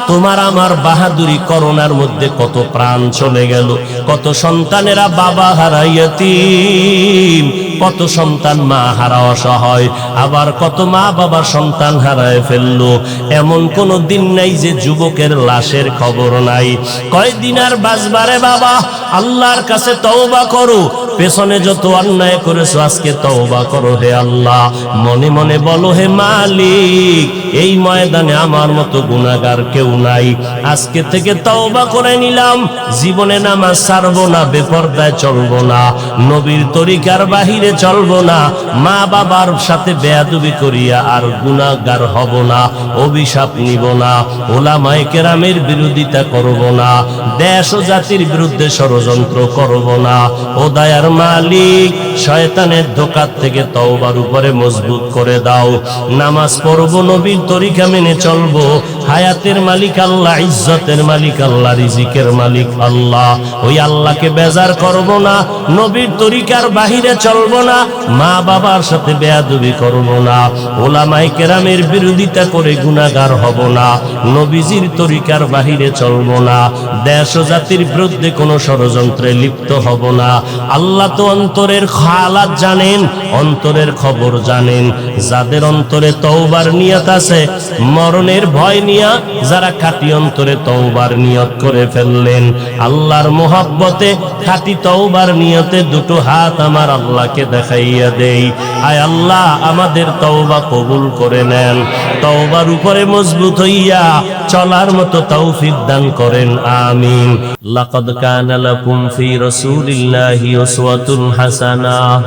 তোমার আমার বাহাদুরি করোনার মধ্যে কত প্রাণ চলে গেল, কত সন্তানেরা বাবা হারা ইয়তীম, কত সন্তান মা হারা অসহায়, আবার কত মা বাবা সন্তান হারায় ফেললো। এমন কোন দিন নাই যে যুবকের লাশের খবর নাই। কয়দিন আর বাঁচবারে বাবা? আল্লাহর কাছে তওবা করো, পেছনে যত অন্যায় করেছো আজকে তওবা করো। হে আল্লাহ, মনে মনে বলো, হে মালিক, এই ময়দানে আমার মতো গুনাহগার কেউ নাই। আজকে থেকে তওবা করে নিলাম, জীবনে নামাজ ছাড়বো না, বেপরদায় চলবো না, নবীর তরিকার বাহিরে চলবো না, মা বাবার সাথে বেয়াদবি করিয়া আর গুনাহগার হব না, অভিশাপ নিব না, ওলামায়ে কেরামের বিরোধিতা করব না, দেশ ও জাতির বিরুদ্ধে ষড়যন্ত্র করব না। ও দয়ার মালিক, শয়তানের ধোঁকা থেকে তওবার উপরে মজবুত করে দাও। নামাজ পড়বো, নবীর তরিকা মেনে চলবো। হায়াতের মালিক আল্লাহ, ইজ্জতের মালিক আল্লাহ, রিজিকের মালিক আল্লাহ। ওই আল্লাহকে বেজার করব না, নবীর তরিকার বাহিরে চলবো না, মা বাবার সাথে বেয়াদবি করব না, ওলামায়ে কেরামের বিরোধিতা করে গুনাহগার হব না, নবীজির তরিকার বাহিরে চলবো না, দেশ ও জাতির বিরুদ্ধে কোনো ষড়যন্ত্রে লিপ্ত হব না। আল্লাহ তো অন্তরের হালাত জানেন, অন্তরের খবর জানেন। যাদের অন্তরে তওবার নিয়ত আছে, মরণের ভয় নিয়া যারা খাঁটি অন্তরে তওবার নিয়ত করে ফেললেন, আল্লাহর মোহাব্বতে খাঁটি তওবার নিয়তে দুটো হাত আমার আল্লাহকে দেখাইয়া দেই। আয় আল্লাহ, আমাদের তওবা কবুল করে নেন। তওবার উপরে মজবুত হইয়া চলার মতো তৌফিক দান করেন, আমিন। লাকাদ কানা লাকুম ফি রাসূলিল্লাহি উসওয়াতুন হাসানাহ।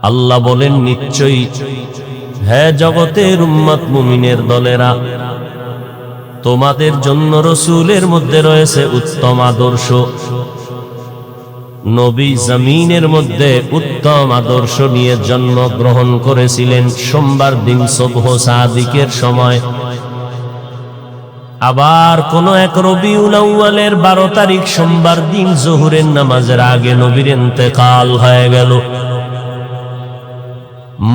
আল্লাহ বলেন, নিশ্চয়ই হে জগতের উম্মত মুমিনের দলেরা, তোমাদের জন্য রসূলের মধ্যে রয়েছে উত্তম আদর্শ। নবী জমিনের মধ্যে উত্তম আদর্শ নিয়ে জন্মগ্রহণ করেছিলেন সোমবার দিন সুবহ সাদিকের সময়। আবার কোন এক রবিউল আউয়ালের 12 তারিখ সোমবার দিন জোহরের নামাজের আগে নবীর ইন্তেকাল হয়ে গেল।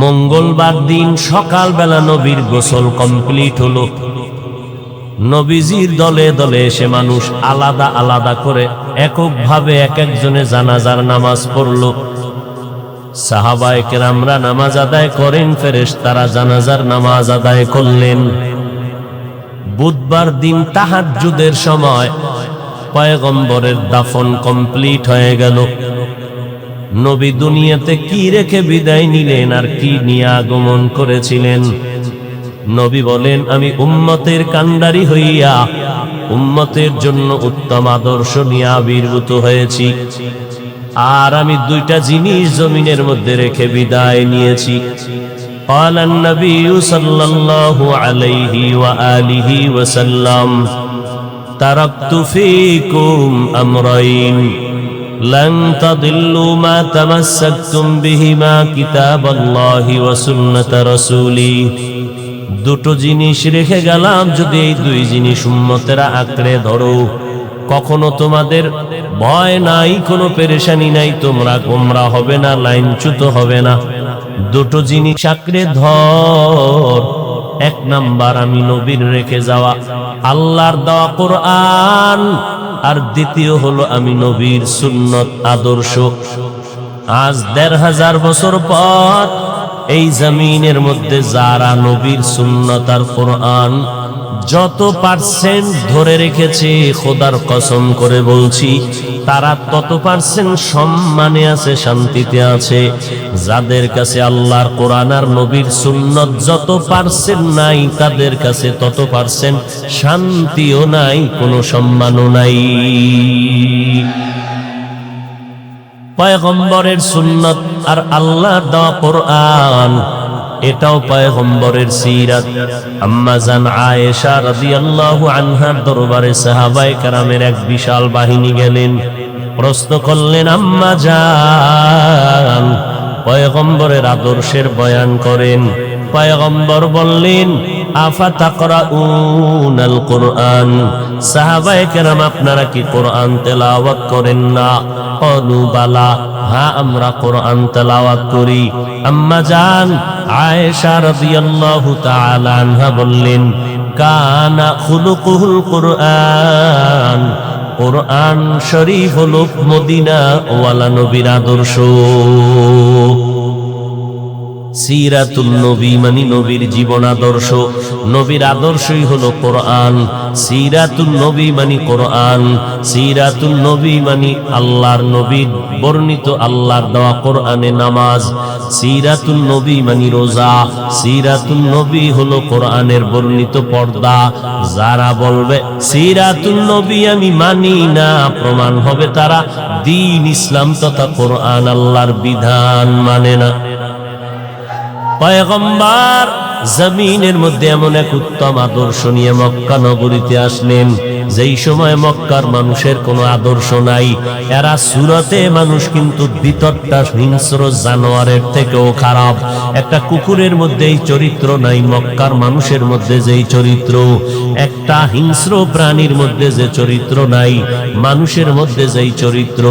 মঙ্গলবার দিন সকালবেলা নবীর গোসল কমপ্লিট হলো। নবীজির দলে দলে এসে মানুষ আলাদা আলাদা করে এককভাবে এক একজনে জানাজার নামাজ পড়লো। সাহাবায়ে কেরামরা নামাজ আদায় করেন, ফেরেশতারা জানাজার নামাজ আদায় করলেন। বুধবার দিন তাহাজ্জুদের সময় পয়গম্বরের দাফন কমপ্লিট হয়ে গেল। নবী দুনিয়াতে কি রেখে বিদায় নিলেন আর কি নিয়ে আগমন করেছিলেন? নবী বলেন, আমি উম্মতের কান্ডারি হইয়া উম্মতের জন্য উত্তম আদর্শ নিয়ে আবির্ভূত হয়েছি, আর আমি দুইটা জিনিস জমিনের মধ্যে রেখে বিদায় নিয়েছি। قال النبي صلى الله عليه وآله وسلم تركت فيكم أمرين لن تضلوا ما تمسكتم بهما كتاب الله وسنة رسوله। দুটো জিনিস রেখে গেলাম, যদি এই দুই জিনিস উম্মতেরা আঁকড়ে ধরো, কখনো তোমাদের ভয় নাই, কোনো পেরেশানি নাই, তোমরা গোমরা হবে না, লাইনচ্যুত হবে না। দুটো জিনিস আঁকড়ে ধর। এক নাম্বার, আমি নবীর রেখে যাওয়া আল্লাহর দেওয়া কোরআন, আর দ্বিতীয় হলো আমি নবীর সুন্নত আদর্শ। আজ ১৫০০ বছর পর এই জমিনের মধ্যে যারা নবীর সুন্নত আর কোরআন যত পার্সেন্ট ধরে রেখেছে, খোদার কসম করে বলছি, তারা তত পার্সেন্ট সম্মানে আছে, শান্তিতে আছে। যাদের কাছে আল্লাহর কোরআন আর নবীর সুন্নত যত পার্সেন্ট নাই, তাদের কাছে তত পার্সেন্ট শান্তিও নাই, কোনো সম্মানও নাই। পয়গম্বরের সুন্নত আর আল্লাহর দেওয়া কোরআন, এটাও পয়গম্বরের সিরাত। আম্মা জান আয়েশা রাদিয়াল্লাহু আনহার দরবারে সাহাবায়ে কেরামের এক বিশাল বাহিনী গেলেন। প্রশ্ন করলেন, আম্মা জান, পয়গম্বরের আদর্শের বয়ান করেন। পয়গম্বর বললেন, আফা তাকরাউনাল কোরআন, সাহাবায়ে কেরাম আপনারা কি কোরআন তেলাওয়াত করেন না? ক্বালু বালা, হ্যাঁ আমরা কোরআন তেলাওয়াত করি। আম্মা জান আয়েশা রাদিয়াল্লাহু তাআলা আনহা বললেন, কানা খুলুকুল কোরআন, কোরআন শরীফ হলো মদিনা ওয়ালা নবীর আদর্শ। সিরাতুল নবী মানে নবীর জীবন আদর্শ। নবীর আদর্শই হলো কোরআন। সিরাতুল নবী মানে কোরআন। সিরাতুল নবী মানে আল্লাহর নবীর বর্ণিত আল্লাহর দেওয়া কোরআনে নামাজ। সিরাতুল নবী মানে রোজা। সিরাতুল নবী হলো কোরআনের বর্ণিত পর্দা। যারা বলবে সিরাতুল নবী আমি মানি না, প্রমাণ হবে তারা দ্বীন ইসলাম তথা কোরআন আল্লাহর বিধান মানে না। পয়গম্বর জমিনের মধ্যে এমন এক উত্তম আদর্শ নিয়ে মক্কা নগরীতে আসলেন, যেই সময় মক্কার মানুষের কোনো আদর্শ নাই। এরা সুরতে মানুষ কিন্তু ভিতরটা হিংস্র জানোয়ারের থেকেও খারাপ। একটা কুকুরের মধ্যে এই চরিত্র নাই, মক্কার মানুষের মধ্যে যেই চরিত্র, একটা হিংস্র প্রাণীর মধ্যে যে চরিত্র নাই, মানুষের মধ্যে যেই চরিত্র।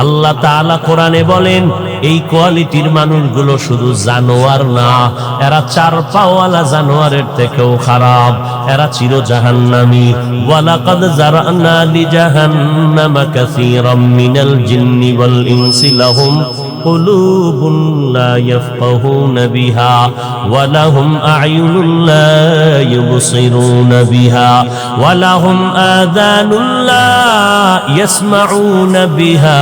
আল্লাহ তাআলা কোরআনে বলেন এই কোয়ালিটির মানুষগুলো শুধু জানোয়ার না, এরা চার পাওয়ালা জানোয়ারের থেকেও খারাপ, এরা চির জাহান্নামী। ওয়ালাকাদ জারানা লিজাহান্নামা কাসীরাম মিনাল জিন্নি ওয়াল ইনসি লাহুম কুলুবুন লা ইয়াফকাহুনা বিহা ওয়া লাহুম আ'য়ুনুন লা ইউবসিরুনা বিহা ওয়া লাহুম আযানুন লা ইয়াসমাউনা বিহা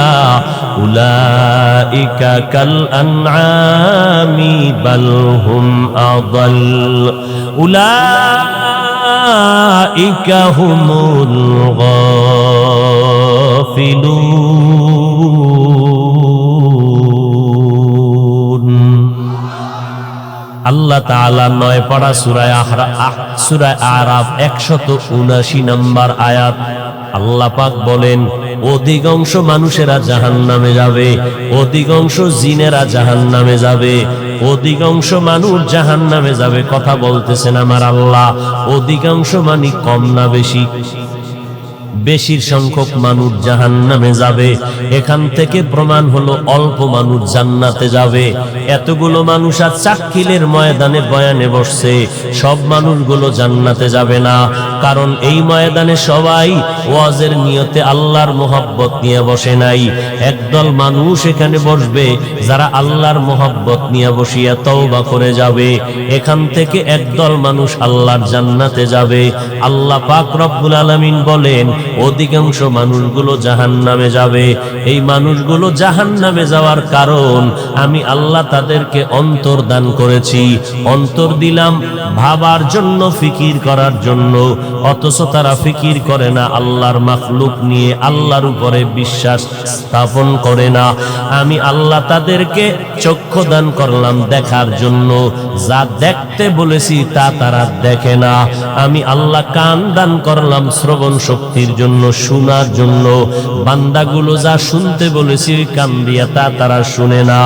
উলাইকা কাল আনআমি বাল হুম আযাল উলাইকা হুমুল গাফিলুন। আল্লাহ তাআলা ৯ পারা সূরা আরাফ ১৭৯ নম্বর আয়াত আল্লাহ পাক বলেন অধিকাংশ মানুষেরা জাহান্নামে যাবে, অধিকাংশ জিনেরা জাহান্নামে যাবে, অধিকাংশ মানুষ জাহান্নামে যাবে। কথা বলতেছেন আমার আল্লাহ, অধিকাংশ মানে কম না বেশি? বেশির সংখ্যক মানুষ জাহান্নামে যাবে। এখান থেকে প্রমাণ হলো অল্প মানুষ জান্নাতে যাবে। এতগুলো মানুষ আর চাক্কিলের ময়দানে বয়ানে বসছে, সব মানুষগুলো জান্নাতে যাবে না। কারণ এই ময়দানে সবাই ওয়াজের নিয়তে আল্লাহর মোহাব্বত নিয়ে বসে নাই। একদল মানুষ এখানে বসবে যারা আল্লাহর মোহাব্বত নিয়ে বসিয়া তওবা করে যাবে। এখান থেকে একদল মানুষ আল্লাহর জান্নাতে যাবে। আল্লাহ পাক রব্বুল আলামিন বলেন অধিকাংশ মানুষগুলো জাহান্নামে যাবে। এই মানুষগুলো জাহান্নামে যাওয়ার কারণ আমি আল্লাহ তাদেরকে অন্তর দান করেছি। অন্তর দিলাম ভাবার জন্য, ফিকির করার জন্য, অথচ তারা ফিকির করে না, আল্লাহর মাখলুক নিয়ে আল্লাহর উপরে বিশ্বাস স্থাপন করে না। আমি আল্লাহ তাদেরকে চক্ষু দান করলাম দেখার জন্য, যা দেখতে বলেছি তা তারা দেখে না। আমি আল্লাহ কান দান করলাম শ্রবণ শক্তির জন্য, শোনার জন্য। বান্দাগুলো যা শুনতে বলেছি কান দিয়া তা তারা শুনে না।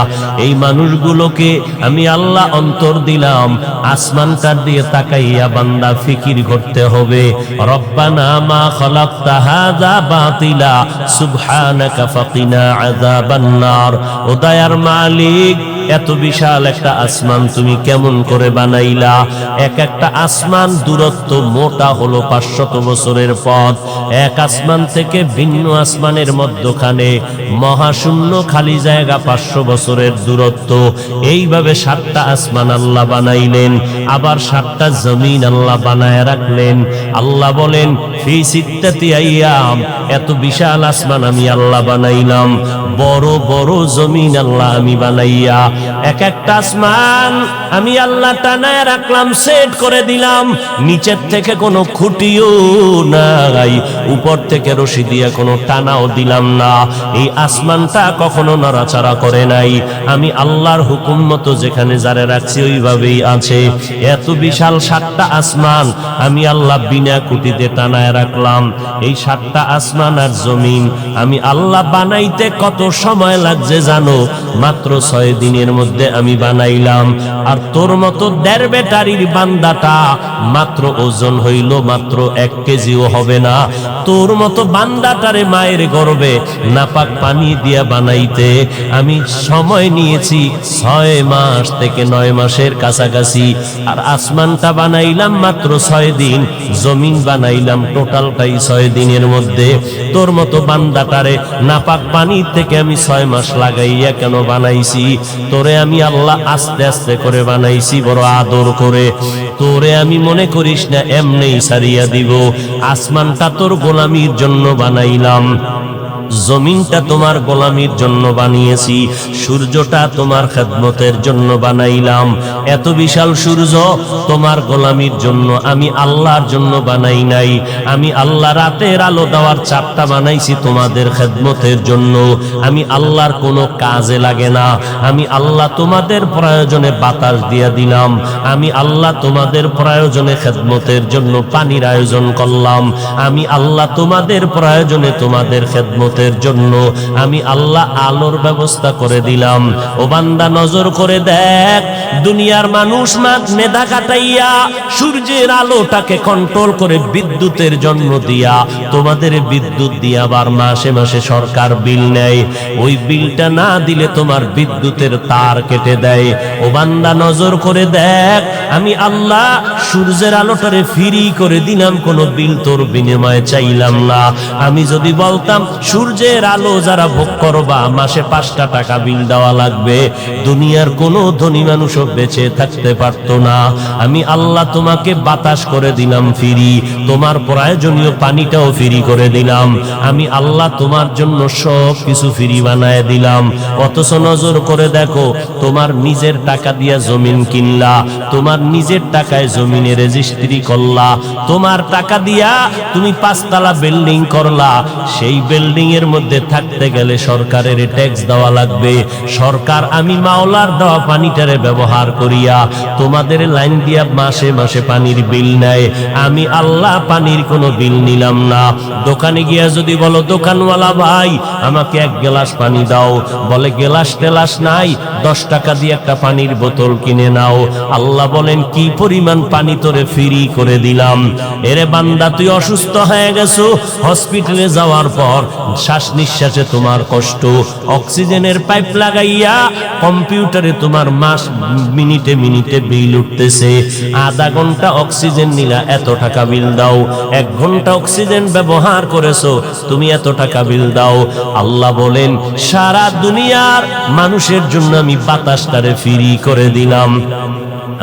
এই মানুষগুলোকে আমি আল্লাহ অন্তর দিলাম, আসমানটার দিয়ে তাকাইয়া বান্দা ফিকির করতে হবে। রব্বানা মা খালাকতা হাযা বাতিলা সুবহানাকা ফাকিনা আযাবান নার। ও দয়ার মালিক, এত বিশাল একটা আসমান তুমি কেমন করে বানাইলা? এক একটা আসমান দূরত্ব মোটা হলো ৫০০ বছরের পথ। এক আসমান থেকে ভিন্ন আসমানের মধ্যখানে মহাশূন্য খালি জায়গা ৫০০ বছরের দূরত্ব। এইভাবে ৭টা আসমান আল্লাহ বানাইলেন, আবার ৭টা জমিন আল্লাহ বানায় রাখলেন। আল্লাহ বলেন ফি সিত্তাতি আইয়াম, এত বিশাল আসমান আমি আল্লাহ বানাইলাম, বড় বড় জমিন আল্লাহ আমি বানাইয়া এক একটা আসমান আমি আল্লাহ টানায় রাখলাম, সেট করে দিলাম। নিচের থেকে কোনো খুঁটিও নাই, উপর থেকে রশি দিয়ে কোনো টানাও দিলাম না। এই আসমানটা কখনো নড়াচড়া করে নাই। আমি আল্লাহর হুকুম মতো যেখানে যারে রাখছি ওইভাবেই আছে। এত বিশাল ৭টা আসমান আমি আল্লাহ বিনা খুঁটিতে টানায় রাখলাম। এই ৭টা আসমান আর জমিন আমি আল্লাহ বানাইতে কত সময় লাগছে জানো? মাত্র ৬ দিনের মধ্যে আমি বানাইলাম। আর তোর মতো ১.৫ ব্যাটারির বান্দাটা মাত্র ওজন হইল মাত্র ১ কেজিও হবে না। তোর মতো বান্দাটারে মায়ের গর্ভে নাপাক পানি দিয়া বানাইতে আমি সময় নিয়েছি ৬ মাস থেকে ৯ মাসের কাছাকাছি। আর আসমানটা বানাইলাম মাত্র ৬ দিন, জমিন বানাইলাম টোটালটাই ৬ দিনের মধ্যে। তোর মতো বান্দাটারে নাপাক পানি থেকে আমি ৬ মাস লাগাইয়া কেন বানাইছি? তোরে আমি আল্লাহ আস্তে আস্তে করে বানাইছি, বড় আদর করে। তোরে আমি মনে করিস না এমনি সারিয়া দিব। আসমানটা তোর গোলামির জন্য বানাইলাম। জমিনটা তোমার গোলামির জন্য বানিয়েছি, সূর্যটা তোমার খেদমতের জন্য বানাইলাম। এত বিশাল সূর্য তোমার গোলামির জন্য, আমি আল্লাহর জন্য বানাই নাই। আমি আল্লাহ রাতের আলো দেওয়ার চারটা বানাইছি তোমাদের খেদমতের জন্য। আমি আল্লাহর কোনো কাজে লাগে না। আমি আল্লাহ তোমাদের প্রয়োজনে বাতাস দিয়ে দিলাম। আমি আল্লাহ তোমাদের প্রয়োজনে খেদমতের জন্য পানির আয়োজন করলাম। আমি আল্লাহ তোমাদের প্রয়োজনে তোমাদের খেদমতের জন্য আমি আল্লাহ আলোর ব্যবস্থা করে দিলাম। ও বান্দা নজর করে দেখ, দুনিয়ার মানুষ মেধা কাটাইয়া সূর্যের আলোটাকে কন্ট্রোল করে বিদ্যুতের জন্য দিয়া তোমাদের বিদ্যুৎ দিয়া আবার মাসে মাসে সরকার বিল নেয়। ওই বিলটা না দিলে তোমার বিদ্যুতের তার কেটে দেয়। ও বান্দা নজর করে দেখ, আমি আল্লাহ সূর্যের আলোটারে ফ্রি করে দিলাম, কোনো বিল তোর বিনিময়ে চাইলাম না। আমি যদি বলতাম সূর্যের আলো যারা ভোগ করবা মাসে 5টা টাকা বিল দেওয়া লাগবে, দুনিয়ার কোনো ধনী মানুষও বেঁচে থাকতে পারতো না। আমি আল্লাহ তোমাকে বাতাস করে দিলাম ফ্রি, তোমার প্রয়োজনীয় পানিটাও ফ্রি করে দিলাম। আমি আল্লাহ তোমার জন্য সব কিছু ফ্রি বানায় দিলাম। অথচ নজর করে দেখো, তোমার নিজের টাকা দিয়া জমিন কিনলা, তোমার নিজের টাকায় জমিনে রেজিস্ট্রি করলা, তোমার টাকা দিয়া তুমি 5তলা বিল্ডিং করলা। সেই বিল্ডিং এর মধ্যে থাকতে গেলে সরকারের ট্যাক্স দেওয়া লাগবে। সরকার আমি মাওলার দেওয়া পানিটারে ব্যবহার করিয়া তোমাদের লাইন দিয়া মাসে মাসে পানির বিল নেয়। আমি আল্লাহ পানির কোনো বিল নিলাম না। দোকানে গিয়া যদি বলো, দোকানওয়ালা ভাই আমাকে 1 গ্লাস পানি দাও, বলে গ্লাস টেলাস নাই, 10 টাকা দিয়ে একটা পানির বোতল কিনে নাও। আল্লাহ বলেন কি পরিমাণ পানি তোরে ফ্রি করে দিলাম। এরে বান্দা, তুই অসুস্থ হয়ে গেছো, হসপিটালে যাওয়ার পর শ্বাস নিঃশ্বাসে তোমার কষ্ট, অক্সিজেনের পাইপ লাগাইয়া কম্পিউটারে তোমার মাস মিনিটে মিনিটে বিল উঠতেছে। আধা ঘন্টা অক্সিজেন নিলা, এত টাকা বিল দাও। 1 ঘন্টা অক্সিজেন ব্যবহার করেছো, তুমি এত টাকা বিল দাও। আল্লাহ বলেন সারা দুনিয়ার মানুষের জন্য আমি বাতাসটারে ফ্রি করে দিলাম।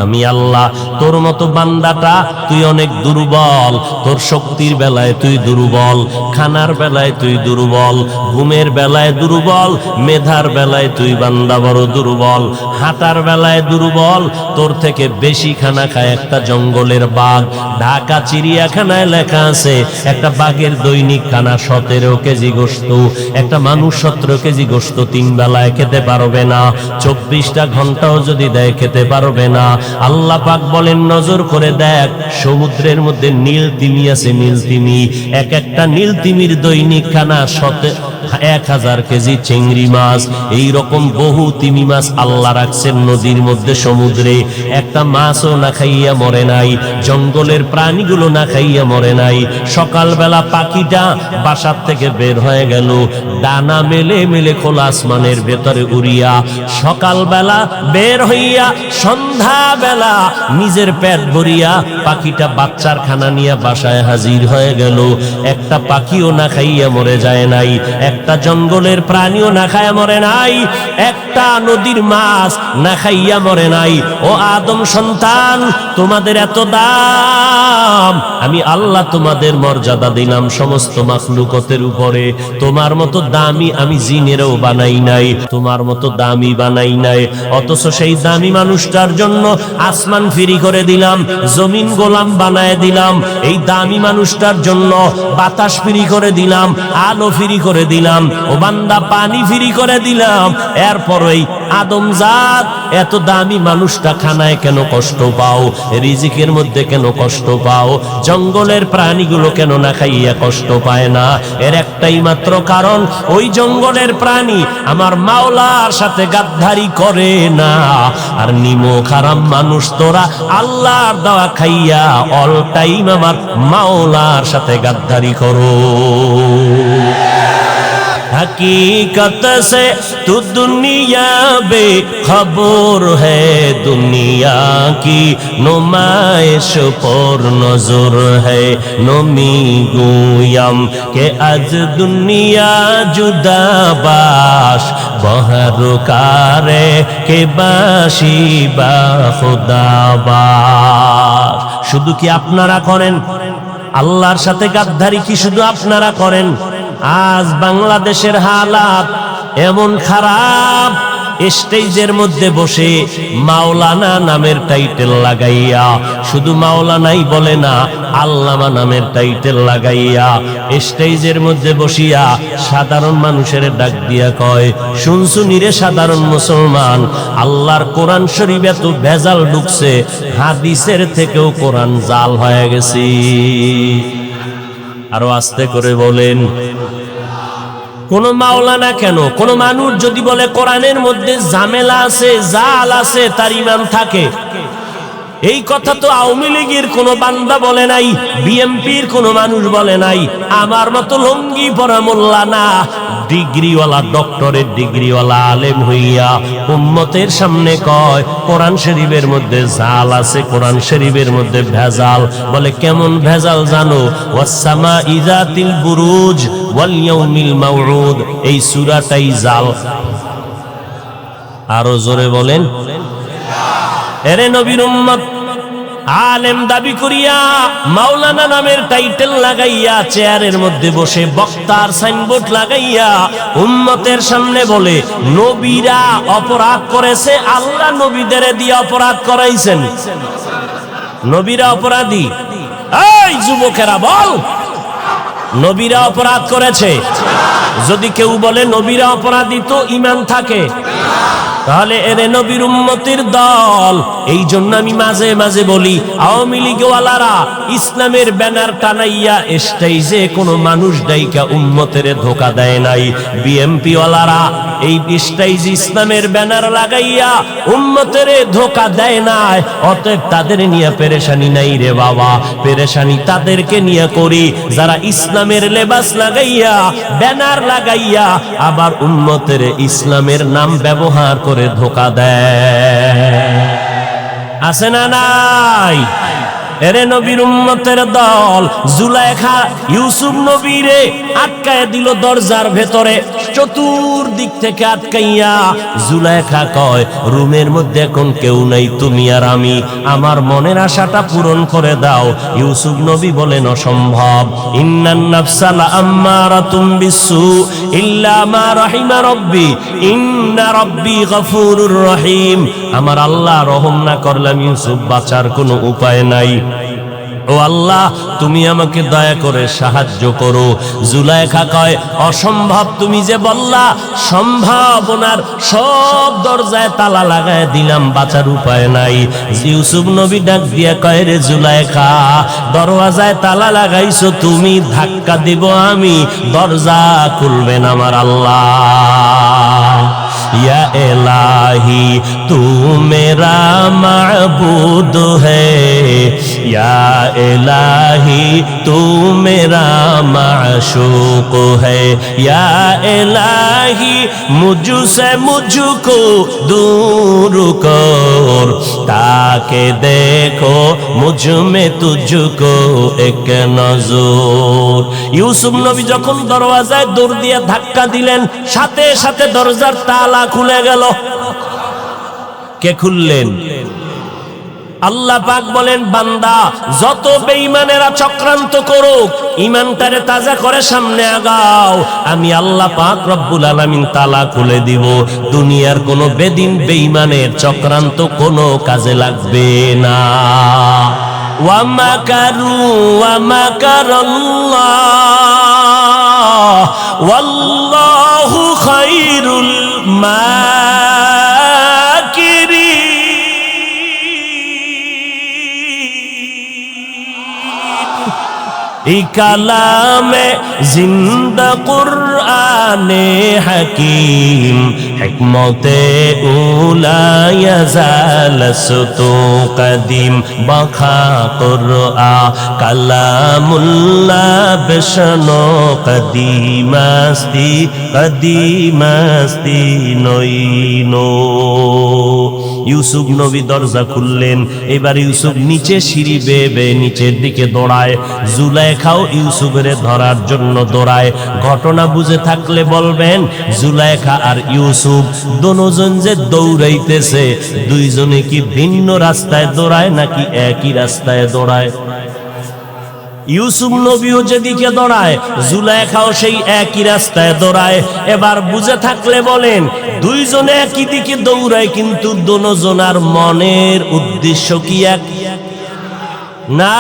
আমি আল্লাহ তোর মতো বান্দাটা তুই অনেক দুর্বল, তোর শক্তির বেলায় তুই দুর্বল, খানার বেলায় তুই দুর্বল, ঘুমের বেলায় দুর্বল, মেধার বেলায় তুই বান্দা বড় দুর্বল, হাঁটার বেলায় দুর্বল। তোর থেকে বেশি খানা খায় একটা জঙ্গলের বাঘ। ঢাকা চিড়িয়াখানায় লেখা আছে একটা বাঘের দৈনিক খানা 17 কেজি গোশত, একটা মানুষ 17 কেজি গোশত 3 বেলায় খেতে পারবে না। 24টা ঘন্টাও যদি দেয় খেতে পারবে না। আল্লাহ পাক বলেন নজর করে দেখ, সমুদ্রের মধ্যে নীল তিমি আছে, নীল তিমি, এক একটা নীল তিমির দৈনিক খানা 1000 কেজি চিংড়ি মাছ। এই রকম বহু তিমি মাছ আল্লাহ রাখছেন নদীর মধ্যে, সমুদ্রে। একটা মাছও না খাইয়া মরে নাই, জঙ্গলের প্রাণীগুলো না খাইয়া মরে নাই। সকালবেলা পাখিটা বাসার থেকে বের হয়ে গেল, ডানা মেলে মেলে খোলা আসমানের ভেতরে উড়িয়া, সকালবেলা বের হইয়া সন্ধ্যাবেলা নিজের পেট ভরিয়া পাখিটা বাচ্চার খানা নিয়ে বাসায় হাজির হয়ে গেল। একটা পাখিও না খাইয়া মরে যায় নাই, একটা জঙ্গলের প্রাণীও না খাইয়া মরে নাই, একটা নদীর মাছ না খাইয়া মরে নাই। ও আদম সন্তান, তোমাদের এত দাম, আমি আল্লাহ তোমাদের মর্যাদা দিলাম সমস্ত মাখলুকতের উপরে। তোমার মতো দামি আমি জিনেরও বানাই নাই, তোমার মতো দামি বানাই নাই। অথচ সেই দামি মানুষটার জন্য আসমান ফ্রি করে দিলাম, জমিন গোলাম বানায় দিলাম। এই দামি মানুষটার জন্য বাতাস ফ্রি করে দিলাম, আলো ফ্রি করে দিলাম, ও বান্দা পানি ফ্রি করে দিলাম। এরপর ওই আদম জাত এত দামি মানুষটা খানায় কেন কষ্ট পাও, রিজিকের মধ্যে কেন কষ্ট পাও, জঙ্গলের প্রাণীগুলো কেন না খাইয়া কষ্ট পায় না? এর একটাই মাত্র কারণ, ওই জঙ্গলের প্রাণী আমার মাওলার সাথে গাদ্দারি করে না। আর নিমো খারাম মানুষ তোরা আল্লাহর দেওয়া খাইয়া অল টাইম আমার মাওলার সাথে গাদ্দারি করো। हकीकत से तू दुनिया बे खबर है, दुनिया की नुमाइश पर नजर है। नमी गुयम के आज दुनिया जुदा बाश, बहर कारे के बाशी बा खुदा बाश। শুধু কি আপনারা করেন? আল্লাহর সাথে গাদ্দারি কি শুধু আপনারা করেন? আজ বাংলাদেশের হালাত এমন খারাপ, স্টেজের মধ্যে বসে মাওলানা নামের টাইটেল লাগাইয়া, শুধু মাওলানাই বলে না, আল্লামা নামের টাইটেল লাগাইয়া স্টেজের মধ্যে বসিয়া সাধারণ মানুষের ডাক দিয়া কয়, শুনছুনি রে সাধারণ মুসলমান, আল্লাহর কোরআন শরীফ এত ভেজাল ঢুকছে, হাদিসের থেকেও কোরআন জাল হয়ে গেছে। আরো আস্তে করে বলেন। কোন মাওলানা কেন, কোন মানুষ যদি বলে কোরআনের মধ্যে ঝামেলা আছে, জাল আছে, তার ঈমান থাকে। এই কথা তো আওয়ামী লীগের কোন বান্দা বলে নাই, বিএনপির কোন মানুষ বলে নাই, আমার মতো লঙ্গি পরা মোল্লা না, ডিগ্রিওয়ালা, ডক্টরের ডিগ্রিওয়ালা আলেম হইয়া উম্মতের সামনে কয় কোরআন শরীফের মধ্যে জাল আছে, কোরআন শরীফের মধ্যে ভেজাল। বলে কেমন ভেজাল জানো? ওয়াসসামা ইযাতিল বুরুজ ওয়াল ইয়াউমিল মাউউদ, এই সূরাটাই জাল। আরো জোরে বলেন। এরে নবীর উম্মত, আলেম দাবি করিয়া মাওলানা নামের টাইটেল লাগাইয়া চেয়ারের মধ্যে বসে বক্তার সাইনবোর্ড লাগাইয়া উম্মতের সামনে বলে নবীরা অপরাধ করেছে, আল্লাহ নবীদের দিয়ে অপরাধ করাইছেন, নবীরা অপরাধী। এই যুবকেরা বল, নবীরা অপরাধ করেছে? যদি কেউ বলে নবীরা অপরাধী তো ঈমান থাকে, তাহলে এরে নবীর উম্মতের দল। এই জন্য আমি মাঝে মাঝে বলি, আওয়ামী লীগওয়ালারা ইসলামের ব্যানার টানাইয়া স্টেজে কোনো মানুষ ডাইকা উম্মতের ধোকা দেয় নাই, বিএনপি ওয়ালারা এই স্টেজে ইসলামের ব্যানার লাগাইয়া উম্মতের ধোকা দেয় নাই। অতএব তাদের নিয়ে পেরেশানি নাই রে বাবা, পেরেশানি তাদেরকে নিয়ে করি যারা ইসলামের লেবাস লাগাইয়া, ব্যানার লাগাইয়া আবার উম্মতের ইসলামের নাম ব্যবহার করে ধোকা দেয়। আছে না নাই? এরে নবীর উম্মতের দল, জুলাইখা ইউসুফ নবীরে আটকায় দিল দরজার ভেতরে, চতুর্দিক থেকে আটকাইয়া। জুলাইখা কয়, রুমের মধ্যে এখন কেউ নাই, তুমি আর আমি, আমার মনের আশাটা পূরণ করে দাও। ইউসুফ নবী বলেন, অসম্ভব। ইন্নান নাফসা লাআম্মারাতুম বিসসু ইল্লা মা রাহিমা রাব্বি ইন্না রাব্বি গফুরুর রহিম। আমার আল্লাহ রহম না করলাম ইউসুফ বাঁচার কোনো উপায় নাই। ও আল্লাহ, তুমি আমাকে দয়া করে সাহায্য করো। জুলাইখা কয়, অসম্ভব তুমি যে বললা, সম্ভাবনার সব দরজায় তালা লাগায় দিলাম, বাঁচার উপায় নাই। ইউসুফ নবী ডাক দিয়া কয়, রে জুলাইখা, দরওয়াজায় তালা লাগাইছো তুমি, ধাক্কা দিব আমি, দরজা খুলবেন আমার আল্লাহ। या इलाही तू मेरा माबूद है, या इलाही तू मेरा माशूक है, या इलाही मुझसे मुझको दूर कर, ताकि देखो मुझ में तुझको एक नजर। ইউসুফ নবী যখন দরওয়াজায় দৌড় দিয়ে ধাক্কা দিলেন, সাথে সাথে দরজার তালা খুলে গেল। কে খুললেন? আল্লাহ পাক বলেন, বান্দা যত বেঈমানেরা চক্রান্ত করুক, ঈমানটারে তাজা করে সামনে আগাও, আমি আল্লাহ পাক রব্বুল আলামিন তালা খুলে দিব। দুনিয়ার কোনো বেদিন বেঈমানের চক্রান্ত কোনো কাজে লাগবে না। ওয়া মাকারু ওয়া মাকারাল্লাহ ওয়াল্লাহু খায়রুল মাকিরিন। এই কালামে জিন্দা কুরআনে হাকিম, হিকমতে উলা ইয়াজালসতু কদিম, বখা কুরআ কালামুল্লাহ বেশনো কদিমাস্তি কদিমাস্তি নইনো। ইউসুফ নবী দরজা খুললেন। এবার ইউসুফ নিচে সিঁড়ি বেয়ে বেয়ে নিচের দিকে দৌড়ায়। জুলাইখাও ইউসুফের ধরার জন্য দৌড়ায়। ঘটনা বুঝে থাকলে বলবেন, জুলাইখা আর ইউসুফ দুজন যে দৌড়াইতেছে, দুইজনে কি ভিন্ন রাস্তায় দৌড়ায় নাকি একই রাস্তায় দৌড়ায়? ইউসুফ নবীও যেদিকে দৌড়ায় জুলাইখাও সেই একই রাস্তায় দৌড়ায়। এবার বুঝে থাকলে বলেন, দুইজনে একই দিকে দৌড়ায়, কিন্তু দুজনার মনের উদ্দেশ্য কি এক? না,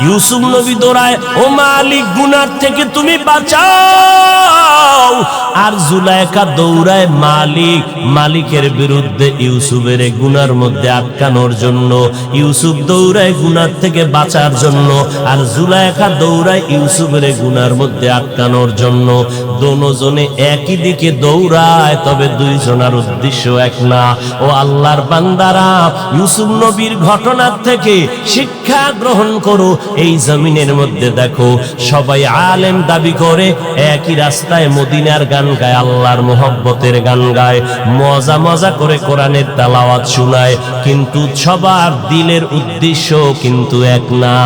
ইউসুফ নবী দৌড়ায়, ও মালিক গুনার থেকে তুমি বাঁচাও, আর জুলাইখা দৌড়ায় মালিকের বিরুদ্ধে ইউসুফের গুনার মধ্যে আটকানোর জন্য। ইউসুফ দৌড়ায় গুনার থেকে বাঁচার জন্য, আর জুলাইখা দৌড়ায় ইউসুফের গুনার মধ্যে আটকানোর জন্য। দুজনে একই দিকে দৌড়ায়, তবে দুইজনের উদ্দেশ্য এক না। ও আল্লাহর বান্দারা, ইউসুফ নবীর ঘটনার থেকে শিক্ষা গ্রহণ করো। এই জমিনের মধ্যে দেখো, সবাই আলেম দাবি করে, একই রাস্তায় মদিনার গান গায়, আল্লাহর মোহব্বতের গান গায়, মজা মজা করে কোরআনের তেলাওয়াত শোনায়, কিন্তু সবার দিলের উদ্দেশ্য কিন্তু এক না।